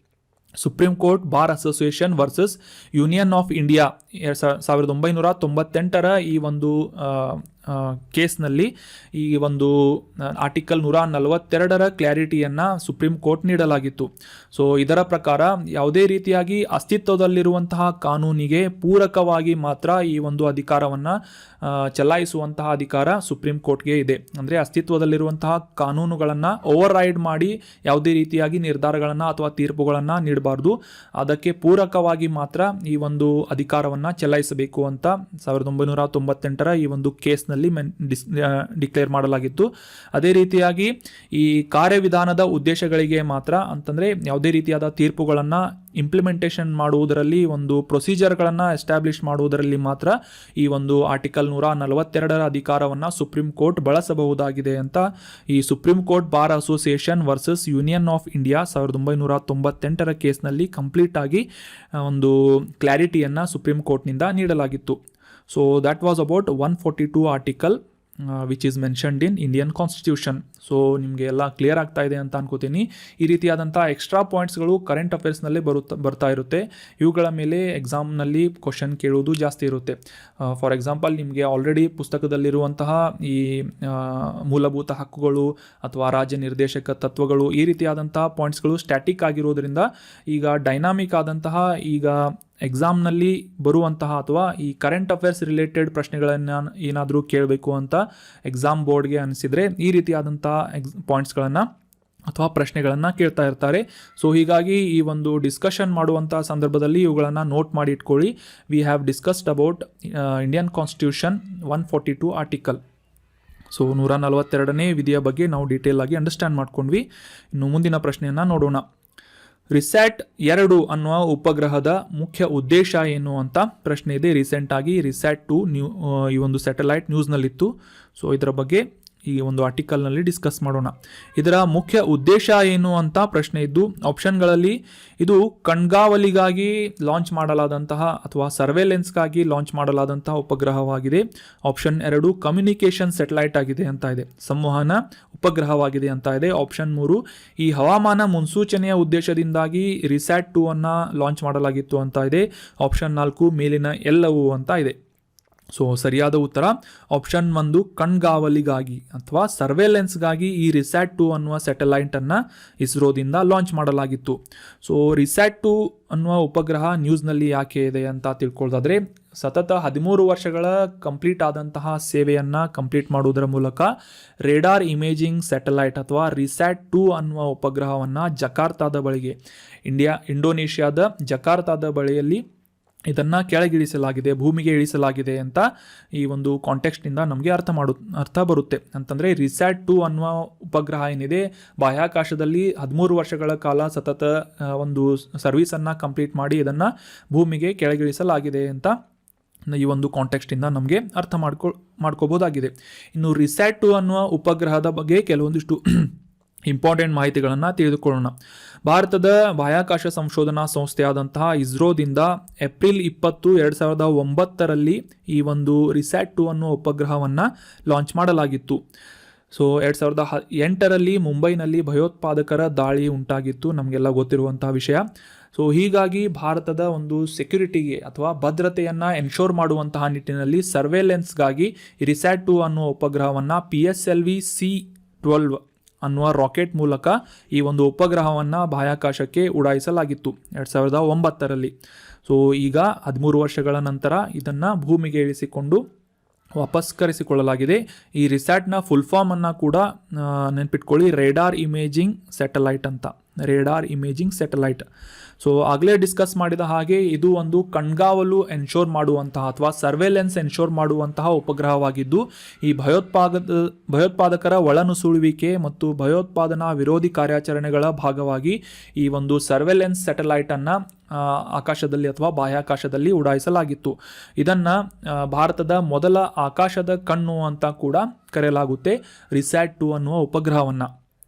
supreme court bar association versus union of India 1998ರ ಈ ಒಂದು ಕೇಸ್ನಲ್ಲಿ ಈ ಒಂದು ಆರ್ಟಿಕಲ್ 142ರ ಕ್ಲಾರಿಟಿಯನ್ನು ಸುಪ್ರೀಂ ಕೋರ್ಟ್ ನೀಡಲಾಗಿತ್ತು. ಸೊ ಇದರ ಪ್ರಕಾರ ಯಾವುದೇ ರೀತಿಯಾಗಿ ಅಸ್ತಿತ್ವದಲ್ಲಿರುವಂತಹ ಕಾನೂನಿಗೆ ಪೂರಕವಾಗಿ ಮಾತ್ರ ಈ ಒಂದು ಅಧಿಕಾರವನ್ನು ಚಲಾಯಿಸುವಂತಹ ಅಧಿಕಾರ ಸುಪ್ರೀಂ ಕೋರ್ಟ್ಗೆ ಇದೆ. ಅಂದರೆ ಅಸ್ತಿತ್ವದಲ್ಲಿರುವಂತಹ ಕಾನೂನುಗಳನ್ನು ಓವರ್ ರೈಡ್ ಮಾಡಿ ಯಾವುದೇ ರೀತಿಯಾಗಿ ನಿರ್ಧಾರಗಳನ್ನು ಅಥವಾ ತೀರ್ಪುಗಳನ್ನು ನೀಡಬಾರ್ದು, ಅದಕ್ಕೆ ಪೂರಕವಾಗಿ ಮಾತ್ರ ಈ ಒಂದು ಅಧಿಕಾರವನ್ನು ಚಲಾಯಿಸಬೇಕು ಅಂತ 1998ರ ಈ ಒಂದು ಕೇಸ್ನಲ್ಲಿ ಡಿಕ್ಲೇರ್ ಮಾಡಲಾಗಿತ್ತು. ಅದೇ ರೀತಿಯಾಗಿ ಈ ಕಾರ್ಯವಿಧಾನದ ಉದ್ದೇಶಗಳಿಗೆ ಮಾತ್ರ ಅಂತಂದರೆ ಯಾವುದೇ ರೀತಿಯಾದ ತೀರ್ಪುಗಳನ್ನು ಇಂಪ್ಲಿಮೆಂಟೇಷನ್ ಮಾಡುವುದರಲ್ಲಿ ಒಂದು ಪ್ರೊಸೀಜರ್ಗಳನ್ನು ಎಸ್ಟಾಬ್ಲಿಷ್ ಮಾಡುವುದರಲ್ಲಿ ಮಾತ್ರ ಈ ಒಂದು ಆರ್ಟಿಕಲ್ 142ರ ಅಧಿಕಾರವನ್ನು ಸುಪ್ರೀಂ ಕೋರ್ಟ್ ಬಳಸಬಹುದಾಗಿದೆ ಅಂತ ಈ supreme court bar association versus union of India 1998ರ ಕೇಸ್ನಲ್ಲಿ ಕಂಪ್ಲೀಟ್ ಆಗಿ ಒಂದು ಕ್ಲಾರಿಟಿಯನ್ನು ಸುಪ್ರೀಂ ಕೋರ್ಟ್ನಿಂದ ನೀಡಲಾಗಿತ್ತು. So that was about 142 article which is mentioned in Indian constitution. So ನಿಮಗೆ ಎಲ್ಲ ಕ್ಲಿಯರ್ ಆಗ್ತಾ ಇದೆ ಅಂತ ಅನ್ಕೋತೀನಿ. ಈ ರೀತಿಯಾದಂಥ ಎಕ್ಸ್ಟ್ರಾ ಪಾಯಿಂಟ್ಸ್ಗಳು ಕರೆಂಟ್ ಅಫೇರ್ಸ್ನಲ್ಲೇ ಬರ್ತಾ ಇರುತ್ತೆ. ಇವುಗಳ ಮೇಲೆ ಎಕ್ಸಾಮ್ನಲ್ಲಿ ಕ್ವಶನ್ ಕೇಳುವುದು ಜಾಸ್ತಿ ಇರುತ್ತೆ. ಫಾರ್ ಎಕ್ಸಾಂಪಲ್, ನಿಮಗೆ ಆಲ್ರೆಡಿ ಪುಸ್ತಕದಲ್ಲಿರುವಂತಹ ಈ ಮೂಲಭೂತ ಹಕ್ಕುಗಳು ಅಥವಾ ರಾಜ್ಯ ನಿರ್ದೇಶಕ ತತ್ವಗಳು ಈ ರೀತಿಯಾದಂತಹ ಪಾಯಿಂಟ್ಸ್ಗಳು ಸ್ಟ್ಯಾಟಿಕ್ ಆಗಿರೋದ್ರಿಂದ ಈಗ ಡೈನಾಮಿಕ್ ಆದಂತಹ ಈಗ ಎಕ್ಸಾಮ್ನಲ್ಲಿ ಬರುವಂತಹ ಅಥವಾ ಈ ಕರೆಂಟ್ ಅಫೇರ್ಸ್ ರಿಲೇಟೆಡ್ ಪ್ರಶ್ನೆಗಳನ್ನು ಏನಾದರೂ ಕೇಳಬೇಕು ಅಂತ ಎಕ್ಸಾಮ್ ಬೋರ್ಡ್ಗೆ ಅನಿಸಿದರೆ ಈ ರೀತಿಯಾದಂಥ ಪಾಯಿಂಟ್ಸ್ಗಳನ್ನು ಅಥವಾ ಪ್ರಶ್ನೆಗಳನ್ನು ಕೇಳ್ತಾ ಇರ್ತಾರೆ. ಸೊ ಹೀಗಾಗಿ ಈ ಒಂದು ಡಿಸ್ಕಷನ್ ಮಾಡುವಂಥ ಸಂದರ್ಭದಲ್ಲಿ ಇವುಗಳನ್ನು ನೋಟ್ ಮಾಡಿ ಇಟ್ಕೊಳ್ಳಿ. We have discussed about Indian constitution 142 article. So 142ನೇ ವಿಧಿಯ ಬಗ್ಗೆ ನಾವು ಡೀಟೇಲ್ ಆಗಿ ಅಂಡರ್ಸ್ಟ್ಯಾಂಡ್ ಮಾಡ್ಕೊಂಡ್ವಿ. ಇನ್ನು ಮುಂದಿನ ಪ್ರಶ್ನೆಯನ್ನು ನೋಡೋಣ. ರಿಸ್ಯಾಟ್ 2 ಅನ್ನುವ ಉಪಗ್ರಹದ ಮುಖ್ಯ ಉದ್ದೇಶ ಏನು ಅಂತ ಪ್ರಶ್ನೆ ಇದೆ. ರೀಸೆಂಟಾಗಿ ರಿಸ್ಯಾಟ್ 2 ಈ ಒಂದು ಸ್ಯಾಟಲೈಟ್ ನ್ಯೂಸ್ನಲ್ಲಿತ್ತು. ಸೊ ಇದರ ಬಗ್ಗೆ ಈ ಒಂದು ಆರ್ಟಿಕಲ್ನಲ್ಲಿ ಡಿಸ್ಕಸ್ ಮಾಡೋಣ. ಇದರ ಮುಖ್ಯ ಉದ್ದೇಶ ಏನು ಅಂತ ಪ್ರಶ್ನೆ ಇದ್ದು, ಆಪ್ಷನ್ಗಳಲ್ಲಿ ಇದು ಕಣ್ಗಾವಲಿಗಾಗಿ ಲಾಂಚ್ ಮಾಡಲಾದಂತಹ ಅಥವಾ ಸರ್ವೇಲೆನ್ಸ್ಗಾಗಿ ಲಾಂಚ್ ಮಾಡಲಾದಂತಹ ಉಪಗ್ರಹವಾಗಿದೆ. ಆಪ್ಷನ್ 2 ಕಮ್ಯುನಿಕೇಷನ್ ಸ್ಯಾಟಲೈಟ್ ಆಗಿದೆ ಅಂತ ಇದೆ, ಸಂವಹನ ಉಪಗ್ರಹವಾಗಿದೆ ಅಂತ ಇದೆ. ಆಪ್ಷನ್ 3 ಈ ಹವಾಮಾನ ಮುನ್ಸೂಚನೆಯ ಉದ್ದೇಶದಿಂದಾಗಿ ರಿಸ್ಯಾಟ್ 2 ಅನ್ನು ಲಾಂಚ್ ಮಾಡಲಾಗಿತ್ತು ಅಂತ ಇದೆ. ಆಪ್ಷನ್ 4 ಮೇಲಿನ ಎಲ್ಲವೂ ಅಂತ ಇದೆ. ಸೊ ಸರಿಯಾದ ಉತ್ತರ ಆಪ್ಷನ್ 1 ಕಣ್ಗಾವಲಿಗಾಗಿ ಅಥವಾ ಸರ್ವೇಲೆನ್ಸ್ಗಾಗಿ ಈ ರಿಸ್ಯಾಟ್ 2 ಅನ್ನುವ ಸ್ಯಾಟಲೈಟನ್ನು ಇಸ್ರೋದಿಂದ ಲಾಂಚ್ ಮಾಡಲಾಗಿತ್ತು. ಸೊ ರಿಸ್ಯಾಟ್ 2 ಅನ್ನುವ ಉಪಗ್ರಹ ನ್ಯೂಸ್ನಲ್ಲಿ ಯಾಕೆ ಇದೆ ಅಂತ ತಿಳ್ಕೊಳ್ಳೋದಾದರೆ, ಸತತ 13 ವರ್ಷಗಳ ಕಂಪ್ಲೀಟ್ ಆದಂತಹ ಸೇವೆಯನ್ನು ಕಂಪ್ಲೀಟ್ ಮಾಡುವುದರ ಮೂಲಕ ರೇಡಾರ್ ಇಮೇಜಿಂಗ್ ಸ್ಯಾಟಲೈಟ್ ಅಥವಾ ರಿಸ್ಯಾಟ್ 2 ಅನ್ನುವ ಉಪಗ್ರಹವನ್ನು ಜಕಾರ್ತಾದ ಬಳಿಗೆ ಇಂಡೋನೇಷ್ಯಾದ ಜಕಾರ್ತಾದ ಬಳಿಯಲ್ಲಿ ಇದನ್ನು ಕೆಳಗಿಳಿಸಲಾಗಿದೆ, ಭೂಮಿಗೆ ಇಳಿಸಲಾಗಿದೆ ಅಂತ ಈ ಒಂದು ಕಾಂಟೆಕ್ಸ್ಟಿಂದ ನಮಗೆ ಅರ್ಥ ಬರುತ್ತೆ. ಅಂತಂದರೆ ರಿಸ್ಯಾಟ್ 2 ಅನ್ನುವ ಉಪಗ್ರಹ ಏನಿದೆ ಬಾಹ್ಯಾಕಾಶದಲ್ಲಿ 13 ವರ್ಷಗಳ ಕಾಲ ಸತತ ಒಂದು ಸರ್ವಿಸನ್ನು ಕಂಪ್ಲೀಟ್ ಮಾಡಿ ಇದನ್ನು ಭೂಮಿಗೆ ಕೆಳಗಿಳಿಸಲಾಗಿದೆ ಅಂತ ಈ ಒಂದು ಕಾಂಟೆಕ್ಸ್ಟಿಂದ ನಮಗೆ ಅರ್ಥ ಮಾಡ್ಕೋಬೋದಾಗಿದೆ. ಇನ್ನು ರಿಸ್ಯಾಟ್ 2 ಅನ್ನುವ ಉಪಗ್ರಹದ ಬಗ್ಗೆ ಕೆಲವೊಂದಿಷ್ಟು ಇಂಪಾರ್ಟೆಂಟ್ ಮಾಹಿತಿಗಳನ್ನು ತಿಳಿದುಕೊಳ್ಳೋಣ. ಭಾರತದ ಬಾಹ್ಯಾಕಾಶ ಸಂಶೋಧನಾ ಸಂಸ್ಥೆಯಾದಂತಹ ಇಸ್ರೋದಿಂದ ಏಪ್ರಿಲ್ 20, 2009ರಲ್ಲಿ ಈ ಒಂದು ರಿಸ್ಯಾಟ್ 2 ಅನ್ನೋ ಉಪಗ್ರಹವನ್ನು ಲಾಂಚ್ ಮಾಡಲಾಗಿತ್ತು. ಸೊ 2008ರಲ್ಲಿ ಮುಂಬೈನಲ್ಲಿ ಭಯೋತ್ಪಾದಕರ ದಾಳಿ ಉಂಟಾಗಿತ್ತು, ನಮಗೆಲ್ಲ ಗೊತ್ತಿರುವಂತಹ ವಿಷಯ. ಸೊ ಹೀಗಾಗಿ ಭಾರತದ ಒಂದು ಸೆಕ್ಯುರಿಟಿಗೆ ಅಥವಾ ಭದ್ರತೆಯನ್ನು ಎನ್ಶೋರ್ ಮಾಡುವಂತಹ ನಿಟ್ಟಿನಲ್ಲಿ ಸರ್ವೇಲೆನ್ಸ್ಗಾಗಿ ರಿಸ್ಯಾಟ್ 2 ಅನ್ನೋ ಉಪಗ್ರಹವನ್ನು PSLV-C12 ಅನ್ನುವ ರಾಕೆಟ್ ಮೂಲಕ ಈ ಒಂದು ಉಪಗ್ರಹವನ್ನು ಬಾಹ್ಯಾಕಾಶಕ್ಕೆ ಉಡಾಯಿಸಲಾಗಿತ್ತು 2009ರಲ್ಲಿ. ಸೊ ಈಗ 13 ವರ್ಷಗಳ ನಂತರ ಇದನ್ನು ಭೂಮಿಗೆ ಇಳಿಸಿಕೊಂಡು ವಾಪಸ್ ಕರೆಸಿಕೊಳ್ಳಲಾಗಿದೆ. ಈ ರಿಸ್ಯಾಟ್ನ ಫುಲ್ ಫಾರ್ಮನ್ನು ಕೂಡ ನೆನ್ಪಿಟ್ಕೊಳ್ಳಿ, ರೇಡಾರ್ ಇಮೇಜಿಂಗ್ ಸ್ಯಾಟಲೈಟ್ ಅಂತ. Radar imaging satellite. ಸೊ ಆಗಲೇ ಡಿಸ್ಕಸ್ ಮಾಡಿದ ಹಾಗೆ ಇದು ಒಂದು ಕಣ್ಗಾವಲು ಎನ್ಶೋರ್ ಮಾಡುವಂತಹ ಅಥವಾ ಸರ್ವೇಲೆನ್ಸ್ ಎನ್ಶೋರ್ ಮಾಡುವಂತಹ ಉಪಗ್ರಹವಾಗಿದ್ದು, ಈ ಭಯೋತ್ಪಾದಕರ ಒಳನುಸುಳುವಿಕೆ ಮತ್ತು ಭಯೋತ್ಪಾದನಾ ವಿರೋಧಿ ಕಾರ್ಯಾಚರಣೆಗಳ ಭಾಗವಾಗಿ ಈ ಒಂದು ಸರ್ವೇಲೆನ್ಸ್ ಸ್ಯಾಟಲೈಟನ್ನು ಆಕಾಶದಲ್ಲಿ ಅಥವಾ ಬಾಹ್ಯಾಕಾಶದಲ್ಲಿ ಉಡಾಯಿಸಲಾಗಿತ್ತು. ಇದನ್ನು ಭಾರತದ ಮೊದಲ ಆಕಾಶದ ಕಣ್ಣು ಅಂತ ಕೂಡ ಕರೆಯಲಾಗುತ್ತೆ ರಿಸ್ಯಾಟ್ 2 ಅನ್ನುವ ಉಪಗ್ರಹವನ್ನು.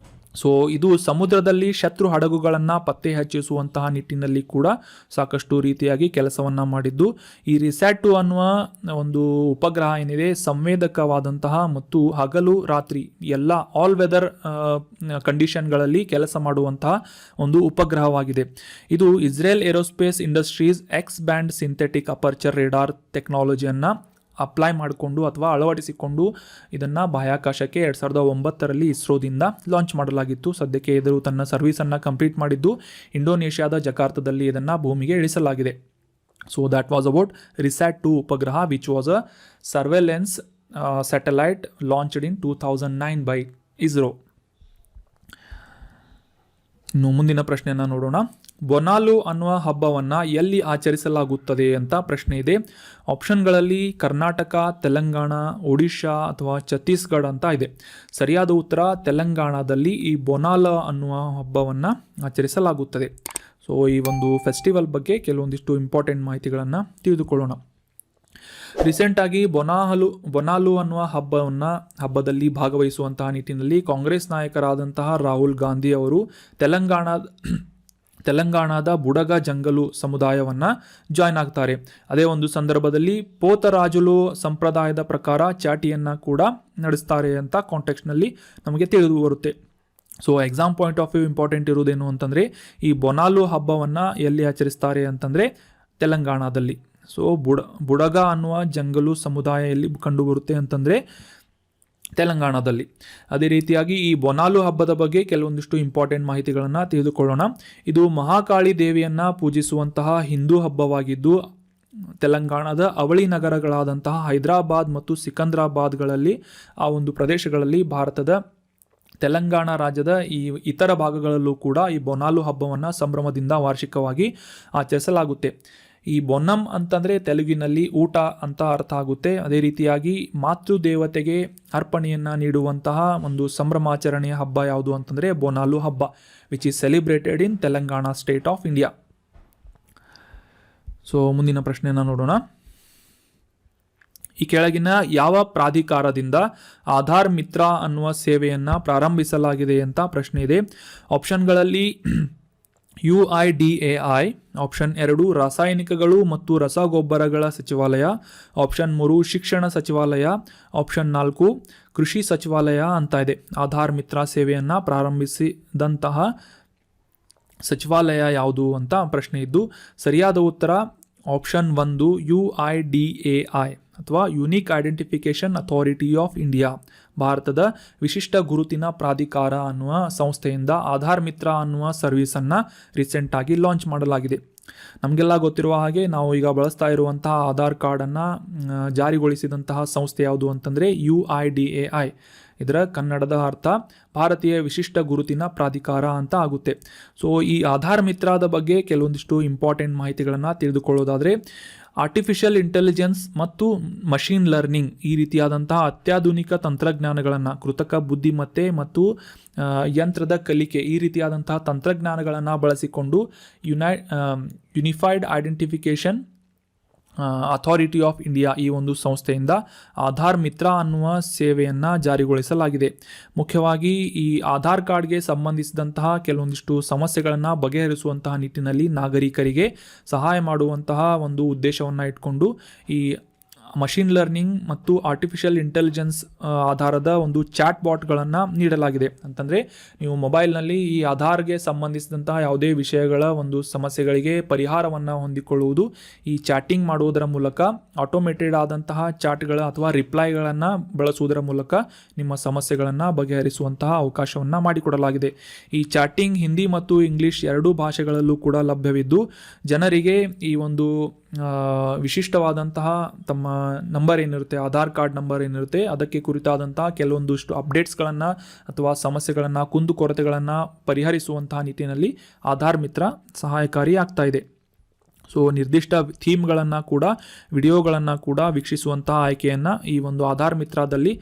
ಸೊ ಇದು ಸಮುದ್ರದಲ್ಲಿ ಶತ್ರು ಹಡಗುಗಳನ್ನು ಪತ್ತೆ ಹಚ್ಚಿಸುವಂತಹ ನಿಟ್ಟಿನಲ್ಲಿ ಕೂಡ ಸಾಕಷ್ಟು ರೀತಿಯಾಗಿ ಕೆಲಸವನ್ನು ಮಾಡಿದ್ದು. ಈ ರಿಸ್ಯಾಟ್ 2 ಅನ್ನುವ ಒಂದು ಉಪಗ್ರಹ ಏನಿದೆ ಸಂವೇದಕವಾದಂತಹ ಮತ್ತು ಹಗಲು ರಾತ್ರಿ ಎಲ್ಲ ಆಲ್ ವೆದರ್ ಕಂಡೀಷನ್ಗಳಲ್ಲಿ ಕೆಲಸ ಮಾಡುವಂತಹ ಒಂದು ಉಪಗ್ರಹವಾಗಿದೆ. ಇದು Israel aerospace industries X band synthetic aperture radar ಟೆಕ್ನಾಲಜಿಯನ್ನು ಅಪ್ಲೈ ಮಾಡಿಕೊಂಡು ಅಥವಾ ಅಳವಡಿಸಿಕೊಂಡು ಇದನ್ನು ಬಾಹ್ಯಾಕಾಶಕ್ಕೆ 2009ರಲ್ಲಿ ಇಸ್ರೋದಿಂದ ಲಾಂಚ್ ಮಾಡಲಾಗಿತ್ತು. ಸದ್ಯಕ್ಕೆ ಇದು ತನ್ನ ಸರ್ವಿಸನ್ನು ಕಂಪ್ಲೀಟ್ ಮಾಡಿದ್ದು ಇಂಡೋನೇಷ್ಯಾದ ಜಕಾರ್ತದಲ್ಲಿ ಇದನ್ನು ಭೂಮಿಗೆ ಇಳಿಸಲಾಗಿದೆ. So that was about RISAT 2 ಉಪಗ್ರಹ which was a surveillance satellite launched in 2009 by ISRO. ಇನ್ನು ಮುಂದಿನ ಪ್ರಶ್ನೆಯನ್ನು ನೋಡೋಣ. ಬೊನಾಲು ಅನ್ನುವ ಹಬ್ಬವನ್ನು ಎಲ್ಲಿ ಆಚರಿಸಲಾಗುತ್ತದೆ ಅಂತ ಪ್ರಶ್ನೆ ಇದೆ. ಆಪ್ಷನ್ಗಳಲ್ಲಿ ಕರ್ನಾಟಕ, ತೆಲಂಗಾಣ, ಒಡಿಶಾ ಅಥವಾ ಛತ್ತೀಸ್ಗಢ ಅಂತ ಇದೆ. ಸರಿಯಾದ ಉತ್ತರ ತೆಲಂಗಾಣದಲ್ಲಿ ಈ ಬೊನಾಲ ಅನ್ನುವ ಹಬ್ಬವನ್ನು ಆಚರಿಸಲಾಗುತ್ತದೆ. ಸೊ ಈ ಒಂದು ಫೆಸ್ಟಿವಲ್ ಬಗ್ಗೆ ಕೆಲವೊಂದಿಷ್ಟು ಇಂಪಾರ್ಟೆಂಟ್ ಮಾಹಿತಿಗಳನ್ನು ತಿಳಿದುಕೊಳ್ಳೋಣ. ರೀಸೆಂಟಾಗಿ ಬೊನಾಲು ಅನ್ನುವ ಹಬ್ಬದಲ್ಲಿ ಭಾಗವಹಿಸುವಂತಹ ನಿಟ್ಟಿನಲ್ಲಿ ಕಾಂಗ್ರೆಸ್ ನಾಯಕರಾದಂತಹ ರಾಹುಲ್ ಗಾಂಧಿ ಅವರು ತೆಲಂಗಾಣದ ಬುಡಗ ಜಂಗಲು ಸಮುದಾಯವನ್ನು ಜಾಯ್ನ್ ಆಗ್ತಾರೆ. ಅದೇ ಒಂದು ಸಂದರ್ಭದಲ್ಲಿ ಪೋತರಾಜುಲು ಸಂಪ್ರದಾಯದ ಪ್ರಕಾರ ಚಾಟಿಯನ್ನು ಕೂಡ ನಡೆಸ್ತಾರೆ ಅಂತ ಕಾಂಟೆಕ್ಸ್ಟ್ನಲ್ಲಿ ನಮಗೆ ತಿಳಿದು ಬರುತ್ತೆ. So exam point of view important ಇರುವುದೇನು ಅಂತಂದರೆ ಈ ಬೊನಾಲು ಹಬ್ಬವನ್ನು ಎಲ್ಲಿ ಆಚರಿಸ್ತಾರೆ ಅಂತಂದರೆ ತೆಲಂಗಾಣದಲ್ಲಿ. ಸೊ ಬುಡಗ ಅನ್ನುವ ಜಂಗಲು ಸಮುದಾಯ ಎಲ್ಲಿ ಕಂಡುಬರುತ್ತೆ ಅಂತಂದರೆ ತೆಲಂಗಾಣದಲ್ಲಿ. ಅದೇ ರೀತಿಯಾಗಿ ಈ ಬೊನಾಲು ಹಬ್ಬದ ಬಗ್ಗೆ ಕೆಲವೊಂದಿಷ್ಟು ಇಂಪಾರ್ಟೆಂಟ್ ಮಾಹಿತಿಗಳನ್ನು ತಿಳಿದುಕೊಳ್ಳೋಣ. ಇದು ಮಹಾಕಾಳಿ ದೇವಿಯನ್ನು ಪೂಜಿಸುವಂತಹ ಹಿಂದೂ ಹಬ್ಬವಾಗಿದ್ದು ತೆಲಂಗಾಣದ ಅವಳಿ ನಗರಗಳಾದಂತಹ ಹೈದರಾಬಾದ್ ಮತ್ತು ಸಿಕಂದ್ರಾಬಾದ್ಗಳಲ್ಲಿ ಆ ಒಂದು ಪ್ರದೇಶಗಳಲ್ಲಿ ಭಾರತದ ತೆಲಂಗಾಣ ರಾಜ್ಯದ ಈ ಇತರ ಭಾಗಗಳಲ್ಲೂ ಕೂಡ ಈ ಬೊನಾಲು ಹಬ್ಬವನ್ನು ಸಂಭ್ರಮದಿಂದ ವಾರ್ಷಿಕವಾಗಿ ಆಚರಿಸಲಾಗುತ್ತೆ. ಈ ಬೊನ್ನಂ ಅಂತಂದರೆ ತೆಲುಗಿನಲ್ಲಿ ಊಟ ಅಂತ ಅರ್ಥ ಆಗುತ್ತೆ. ಅದೇ ರೀತಿಯಾಗಿ ಮಾತೃದೇವತೆಗೆ ಅರ್ಪಣೆಯನ್ನು ನೀಡುವಂತಹ ಒಂದು ಸಂಭ್ರಮಾಚರಣೆಯ ಹಬ್ಬ ಯಾವುದು ಅಂತಂದರೆ ಬೊನಾಲು ಹಬ್ಬ, which is celebrated in Telangana state of India. So ಮುಂದಿನ ಪ್ರಶ್ನೆಯನ್ನು ನೋಡೋಣ. ಈ ಕೆಳಗಿನ ಯಾವ ಪ್ರಾಧಿಕಾರದಿಂದ ಆಧಾರ್ ಮಿತ್ರ ಅನ್ನುವ ಸೇವೆಯನ್ನು ಪ್ರಾರಂಭಿಸಲಾಗಿದೆ ಅಂತ ಪ್ರಶ್ನೆ ಇದೆ. ಆಪ್ಷನ್ಗಳಲ್ಲಿ UIDAI, ಆಪ್ಷನ್ 2 ರಾಸಾಯನಿಕಗಳು ಮತ್ತು ರಸಗೊಬ್ಬರಗಳ ಸಚಿವಾಲಯ, ಆಪ್ಷನ್ 3 ಶಿಕ್ಷಣ ಸಚಿವಾಲಯ, ಆಪ್ಷನ್ 4 ಕೃಷಿ ಸಚಿವಾಲಯ ಅಂತ ಇದೆ. ಆಧಾರ್ ಮಿತ್ರ ಸೇವೆಯನ್ನು ಪ್ರಾರಂಭಿಸಿದಂತಹ ಸಚಿವಾಲಯ ಯಾವುದು ಅಂತ ಪ್ರಶ್ನೆ ಇದ್ದು ಸರಿಯಾದ ಉತ್ತರ ಆಪ್ಷನ್ 1 UIDAI ಅಥವಾ unique identification authority of India. ಭಾರತದ ವಿಶಿಷ್ಟ ಗುರುತಿನ ಪ್ರಾಧಿಕಾರ ಅನ್ನುವ ಸಂಸ್ಥೆಯಿಂದ ಆಧಾರ್ ಮಿತ್ರ ಅನ್ನುವ ಸರ್ವಿಸನ್ನು ರೀಸೆಂಟಾಗಿ ಲಾಂಚ್ ಮಾಡಲಾಗಿದೆ. ನಮಗೆಲ್ಲ ಗೊತ್ತಿರುವ ಹಾಗೆ ನಾವು ಈಗ ಬಳಸ್ತಾ ಇರುವಂತಹ ಆಧಾರ್ ಕಾರ್ಡನ್ನು ಜಾರಿಗೊಳಿಸಿದಂತಹ ಸಂಸ್ಥೆ ಯಾವುದು ಅಂತಂದರೆ UIDAI. ಇದರ ಕನ್ನಡದ ಅರ್ಥ ಭಾರತೀಯ ವಿಶಿಷ್ಟ ಗುರುತಿನ ಪ್ರಾಧಿಕಾರ ಅಂತ ಆಗುತ್ತೆ. ಸೊ ಈ ಆಧಾರ್ ಮಿತ್ರದ ಬಗ್ಗೆ ಕೆಲವೊಂದಿಷ್ಟು ಇಂಪಾರ್ಟೆಂಟ್ ಮಾಹಿತಿಗಳನ್ನು ತಿಳಿದುಕೊಳ್ಳೋದಾದರೆ ಆರ್ಟಿಫಿಷಿಯಲ್ ಇಂಟೆಲಿಜೆನ್ಸ್ ಮತ್ತು ಮಷೀನ್ ಲರ್ನಿಂಗ್ ಈ ರೀತಿಯಾದಂತಹ ಅತ್ಯಾಧುನಿಕ ತಂತ್ರಜ್ಞಾನಗಳನ್ನು, ಕೃತಕ ಬುದ್ಧಿಮತ್ತೆ ಮತ್ತು ಯಂತ್ರದ ಕಲಿಕೆ ಈ ರೀತಿಯಾದಂತಹ ತಂತ್ರಜ್ಞಾನಗಳನ್ನು ಬಳಸಿಕೊಂಡು unified identification authority of India ಈ ಒಂದು ಸಂಸ್ಥೆಯಿಂದ ಆಧಾರ್ ಮಿತ್ರ ಅನ್ನುವ ಸೇವೆಯನ್ನು ಜಾರಿಗೊಳಿಸಲಾಗಿದೆ. ಮುಖ್ಯವಾಗಿ ಈ ಆಧಾರ್ ಕಾರ್ಡ್ಗೆ ಸಂಬಂಧಿಸಿದಂತಹ ಕೆಲವೊಂದಿಷ್ಟು ಸಮಸ್ಯೆಗಳನ್ನು ಬಗೆಹರಿಸುವಂತಹ ನಿಟ್ಟಿನಲ್ಲಿ ನಾಗರಿಕರಿಗೆ ಸಹಾಯ ಮಾಡುವಂತಹ ಒಂದು ಉದ್ದೇಶವನ್ನು ಇಟ್ಕೊಂಡು ಈ ಮಷಿನ್ ಲರ್ನಿಂಗ್ ಮತ್ತು ಆರ್ಟಿಫಿಷಿಯಲ್ ಇಂಟೆಲಿಜೆನ್ಸ್ ಆಧಾರದ ಒಂದು ಚಾಟ್ ಬಾಟ್ಗಳನ್ನು ನೀಡಲಾಗಿದೆ. ಅಂತಂದರೆ ನೀವು ಮೊಬೈಲ್ನಲ್ಲಿ ಈ ಆಧಾರ್ಗೆ ಸಂಬಂಧಿಸಿದಂತಹ ಯಾವುದೇ ವಿಷಯಗಳ ಒಂದು ಸಮಸ್ಯೆಗಳಿಗೆ ಪರಿಹಾರವನ್ನು ಹೊಂದಿಕೊಳ್ಳುವುದು ಈ ಚಾಟಿಂಗ್ ಮಾಡುವುದರ ಮೂಲಕ, ಆಟೋಮೇಟೆಡ್ ಆದಂತಹ ಚಾಟ್ಗಳ ಅಥವಾ ರಿಪ್ಲೈಗಳನ್ನು ಬಳಸುವುದರ ಮೂಲಕ ನಿಮ್ಮ ಸಮಸ್ಯೆಗಳನ್ನು ಬಗೆಹರಿಸುವಂತಹ ಅವಕಾಶವನ್ನು ಮಾಡಿಕೊಡಲಾಗಿದೆ. ಈ ಚಾಟಿಂಗ್ ಹಿಂದಿ ಮತ್ತು ಇಂಗ್ಲಿಷ್ ಎರಡೂ ಭಾಷೆಗಳಲ್ಲೂ ಕೂಡ ಲಭ್ಯವಿದ್ದು ಜನರಿಗೆ ಈ ಒಂದು ವಿಶಿಷ್ಟವಾದಂತಹ ತಮ್ಮ ನಂಬರ್ ಏನಿರುತ್ತೆ, ಆಧಾರ್ ಕಾರ್ಡ್ ನಂಬರ್ ಏನಿರುತ್ತೆ, ಅದಕ್ಕೆ ಕುರಿತಾದಂತಹ ಕೆಲವೊಂದಿಷ್ಟು ಅಪ್ಡೇಟ್ಸ್ಗಳನ್ನು ಅಥವಾ ಸಮಸ್ಯೆಗಳನ್ನು, ಕುಂದುಕೊರತೆಗಳನ್ನು ಪರಿಹರಿಸುವಂತಹ ನಿಟ್ಟಿನಲ್ಲಿ ಆಧಾರ್ ಮಿತ್ರ ಸಹಾಯಕಾರಿ ಆಗ್ತಾ ಇದೆ. ಸೊ ನಿರ್ದಿಷ್ಟ ಥೀಮ್ಗಳನ್ನು ಕೂಡ, ವಿಡಿಯೋಗಳನ್ನು ಕೂಡ ವೀಕ್ಷಿಸುವಂತಹ ಆಯ್ಕೆಯನ್ನು ಈ ಒಂದು ಆಧಾರ್ ಮಿತ್ರದಲ್ಲಿ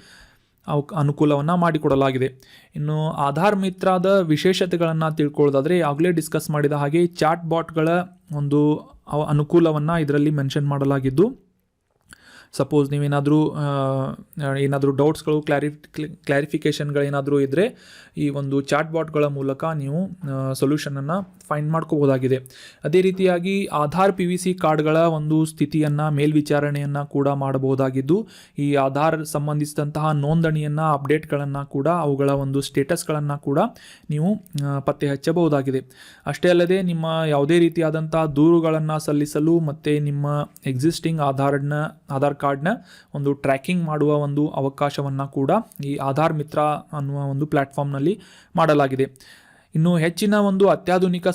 ಅನುಕೂಲವನ್ನು ಮಾಡಿಕೊಡಲಾಗಿದೆ. ಇನ್ನು ಆಧಾರ್ ಮಿತ್ರದ ವಿಶೇಷತೆಗಳನ್ನು ತಿಳ್ಕೊಳ್ಳೋದಾದರೆ ಆಗಲೇ ಡಿಸ್ಕಸ್ ಮಾಡಿದ ಹಾಗೆ ಚಾಟ್ ಬಾಟ್ಗಳ ಒಂದು ಅನುಕೂಲವನ್ನು ಇದರಲ್ಲಿ ಮೆನ್ಷನ್ ಮಾಡಲಾಗಿದ್ದು, ಸಪೋಸ್ ನೀವೇನಾದರೂ ಡೌಟ್ಸ್ಗಳು ಕ್ಲಾರಿಫಿಕೇಷನ್ಗಳೇನಾದರೂ ಇದ್ದರೆ ಈ ಒಂದು ಚಾಟ್ ಬಾಟ್ಗಳ ಮೂಲಕ ನೀವು ಸೊಲ್ಯೂಷನನ್ನು ಫೈಂಡ್ ಮಾಡ್ಕೋಬೋದಾಗಿದೆ. ಅದೇ ರೀತಿಯಾಗಿ ಆಧಾರ್ PVC ಕಾರ್ಡ್ಗಳ ಒಂದು ಸ್ಥಿತಿಯನ್ನು ಮೇಲ್ವಿಚಾರಣೆಯನ್ನು ಕೂಡ ಮಾಡಬಹುದಾಗಿದ್ದು, ಈ ಆಧಾರ್ ಸಂಬಂಧಿಸಿದಂತಹ ನೋಂದಣಿಯನ್ನು, ಅಪ್ಡೇಟ್ಗಳನ್ನು ಕೂಡ, ಅವುಗಳ ಒಂದು ಸ್ಟೇಟಸ್ಗಳನ್ನು ಕೂಡ ನೀವು ಪತ್ತೆ ಹಚ್ಚಬಹುದಾಗಿದೆ. ಅಷ್ಟೇ ಅಲ್ಲದೆ ನಿಮ್ಮ ಯಾವುದೇ ರೀತಿಯಾದಂಥ ದೂರುಗಳನ್ನು ಸಲ್ಲಿಸಲು ಮತ್ತು ನಿಮ್ಮ ಎಕ್ಸಿಸ್ಟಿಂಗ್ ಆಧಾರ್ ಕಾರ್ಡ್ನ ಒಂದು ಟ್ರ್ಯಾಕಿಂಗ್ ಮಾಡುವ ಒಂದು ಅವಕಾಶವನ್ನು ಕೂಡ ಈ ಆಧಾರ್ ಮಿತ್ರ ಅನ್ನುವ ಒಂದು ಪ್ಲ್ಯಾಟ್ಫಾರ್ಮ್ನಲ್ಲಿ ಮಾಡಲಾಗಿದೆ. ಇನ್ನು ಹೆಚ್ಚಿನ ಒಂದು ಅತ್ಯಾಧುನಿಕ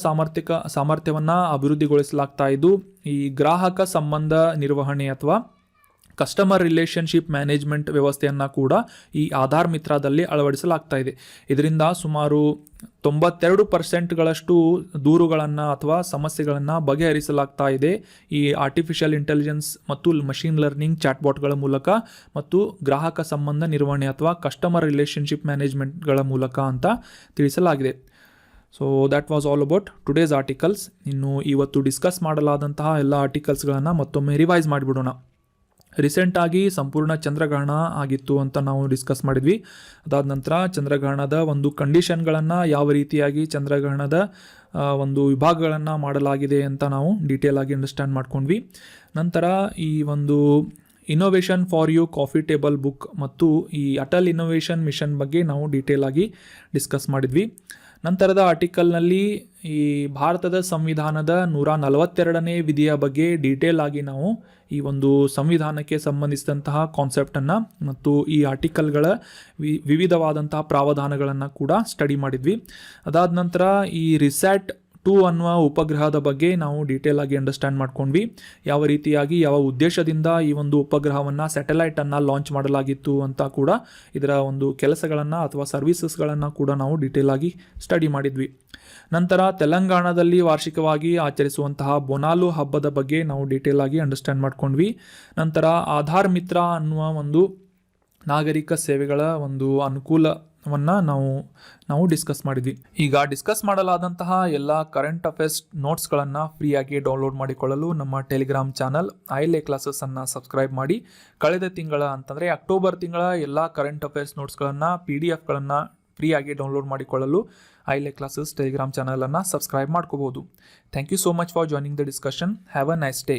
ಸಾಮರ್ಥ್ಯವನ್ನು ಅಭಿವೃದ್ಧಿಗೊಳಿಸಲಾಗ್ತಾ ಇದ್ದು, ಈ ಗ್ರಾಹಕ ಸಂಬಂಧ ನಿರ್ವಹಣೆ ಅಥವಾ ಕಸ್ಟಮರ್ ರಿಲೇಷನ್ಶಿಪ್ ಮ್ಯಾನೇಜ್ಮೆಂಟ್ ವ್ಯವಸ್ಥೆಯನ್ನು ಕೂಡ ಈ ಆಧಾರ್ ಮಿತ್ರದಲ್ಲಿ ಅಳವಡಿಸಲಾಗ್ತಾ ಇದೆ. ಇದರಿಂದ ಸುಮಾರು 92% ದೂರುಗಳನ್ನು ಅಥವಾ ಸಮಸ್ಯೆಗಳನ್ನು ಬಗೆಹರಿಸಲಾಗ್ತಾ ಇದೆ ಈ ಆರ್ಟಿಫಿಷಿಯಲ್ ಇಂಟೆಲಿಜೆನ್ಸ್ ಮತ್ತು ಮಷೀನ್ ಲರ್ನಿಂಗ್ ಚಾಟ್ಬಾಟ್ಗಳ ಮೂಲಕ ಮತ್ತು ಗ್ರಾಹಕ ಸಂಬಂಧ ನಿರ್ವಹಣೆ ಅಥವಾ ಕಸ್ಟಮರ್ ರಿಲೇಷನ್ಶಿಪ್ ಮ್ಯಾನೇಜ್ಮೆಂಟ್ಗಳ ಮೂಲಕ ಅಂತ ತಿಳಿಸಲಾಗಿದೆ. So that was all about today's articles. ಇನ್ನು ಇವತ್ತು ಡಿಸ್ಕಸ್ ಮಾಡಲಾದಂತಹ ಎಲ್ಲ ಆರ್ಟಿಕಲ್ಸ್ಗಳನ್ನು ಮತ್ತೊಮ್ಮೆ ರಿವೈಸ್ ಮಾಡಿಬಿಡೋಣ. ರೀಸೆಂಟಾಗಿ ಸಂಪೂರ್ಣ ಚಂದ್ರಗ್ರಹಣ ಆಗಿತ್ತು ಅಂತ ನಾವು ಡಿಸ್ಕಸ್ ಮಾಡಿದ್ವಿ. ಅದಾದ ನಂತರ ಚಂದ್ರಗ್ರಹಣದ ಒಂದು ಕಂಡೀಷನ್ಗಳನ್ನು, ಯಾವ ರೀತಿಯಾಗಿ ಚಂದ್ರಗ್ರಹಣದ ಒಂದು ವಿಭಾಗಗಳನ್ನು ಮಾಡಲಾಗಿದೆ ಅಂತ ನಾವು ಡೀಟೇಲ್ ಆಗಿ ಅಂಡರ್ಸ್ಟ್ಯಾಂಡ್ ಮಾಡ್ಕೊಂಡ್ವಿ. ನಂತರ ಈ ಒಂದು innovation for you coffee table book ಮತ್ತು ಈ ಅಟಲ್ ಇನ್ನೋವೇಷನ್ ಮಿಷನ್ ಬಗ್ಗೆ ನಾವು ಡೀಟೇಲ್ ಆಗಿ ಡಿಸ್ಕಸ್ ಮಾಡಿದ್ವಿ. ನಂತರದ ಆರ್ಟಿಕಲ್ನಲ್ಲಿ ಈ ಭಾರತದ ಸಂವಿಧಾನದ 142ನೇ ವಿಧಿಯ ಬಗ್ಗೆ ಡೀಟೇಲ್ ಆಗಿ ನಾವು ಈ ಒಂದು ಸಂವಿಧಾನಕ್ಕೆ ಸಂಬಂಧಿಸಿದಂತಹ ಕಾನ್ಸೆಪ್ಟನ್ನು ಮತ್ತು ಈ ಆರ್ಟಿಕಲ್ಗಳ ವಿವಿಧವಾದಂತಹ ಪ್ರಾವಧಾನಗಳನ್ನು ಕೂಡ ಸ್ಟಡಿ ಮಾಡಿದ್ವಿ. ಅದಾದ ನಂತರ ಈ ರಿಸ್ಯಾಟ್ 2 ಅನ್ನುವ ಉಪಗ್ರಹದ ಬಗ್ಗೆ ನಾವು ಡೀಟೇಲ್ ಆಗಿ ಅಂಡರ್ಸ್ಟ್ಯಾಂಡ್ ಮಾಡ್ಕೊಂಡ್ವಿ. ಯಾವ ರೀತಿಯಾಗಿ, ಯಾವ ಉದ್ದೇಶದಿಂದ ಈ ಒಂದು ಉಪಗ್ರಹವನ್ನು, ಸ್ಯಾಟಲೈಟನ್ನು ಲಾಂಚ್ ಮಾಡಲಾಗಿತ್ತು ಅಂತ ಕೂಡ, ಇದರ ಒಂದು ಕೆಲಸಗಳನ್ನು ಅಥವಾ ಸರ್ವಿಸಸ್ಗಳನ್ನು ಕೂಡ ನಾವು ಡೀಟೇಲ್ ಆಗಿ ಸ್ಟಡಿ ಮಾಡಿದ್ವಿ. ನಂತರ ತೆಲಂಗಾಣದಲ್ಲಿ ವಾರ್ಷಿಕವಾಗಿ ಆಚರಿಸುವಂತಹ ಬೊನಾಲು ಹಬ್ಬದ ಬಗ್ಗೆ ನಾವು ಡೀಟೇಲ್ ಆಗಿ ಅಂಡರ್ಸ್ಟ್ಯಾಂಡ್ ಮಾಡ್ಕೊಂಡ್ವಿ. ನಂತರ ಆಧಾರ್ ಮಿತ್ರ ಅನ್ನುವ ಒಂದು ನಾಗರಿಕ ಸೇವೆಗಳ ಒಂದು ಅನುಕೂಲವನ್ನು ನಾವು ಡಿಸ್ಕಸ್ ಮಾಡಿದ್ವಿ. ಈಗ ಡಿಸ್ಕಸ್ ಮಾಡಲಾದಂತಹ ಎಲ್ಲ ಕರೆಂಟ್ ಅಫೇರ್ಸ್ ನೋಟ್ಸ್ಗಳನ್ನು ಫ್ರೀಯಾಗಿ ಡೌನ್ಲೋಡ್ ಮಾಡಿಕೊಳ್ಳಲು ನಮ್ಮ ಟೆಲಿಗ್ರಾಮ್ ಚಾನಲ್ ILA ಕ್ಲಾಸಸ್ಸನ್ನು ಸಬ್ಸ್ಕ್ರೈಬ್ ಮಾಡಿ. ಕಳೆದ ತಿಂಗಳ ಅಂತಂದರೆ ಅಕ್ಟೋಬರ್ ತಿಂಗಳ ಎಲ್ಲ ಕರೆಂಟ್ ಅಫೇರ್ಸ್ ನೋಟ್ಸ್ಗಳನ್ನು PDF ಫ್ರೀಯಾಗಿ ಡೌನ್ಲೋಡ್ ಮಾಡಿಕೊಳ್ಳಲು ILA ಕ್ಲಾಸಸ್ ಟೆಲಿಗ್ರಾಮ್ ಚಾನಲನ್ನು ಸಬ್ಸ್ಕ್ರೈಬ್ ಮಾಡ್ಕೋಬೋದು. Thank you so much for joining the discussion. Have a nice day.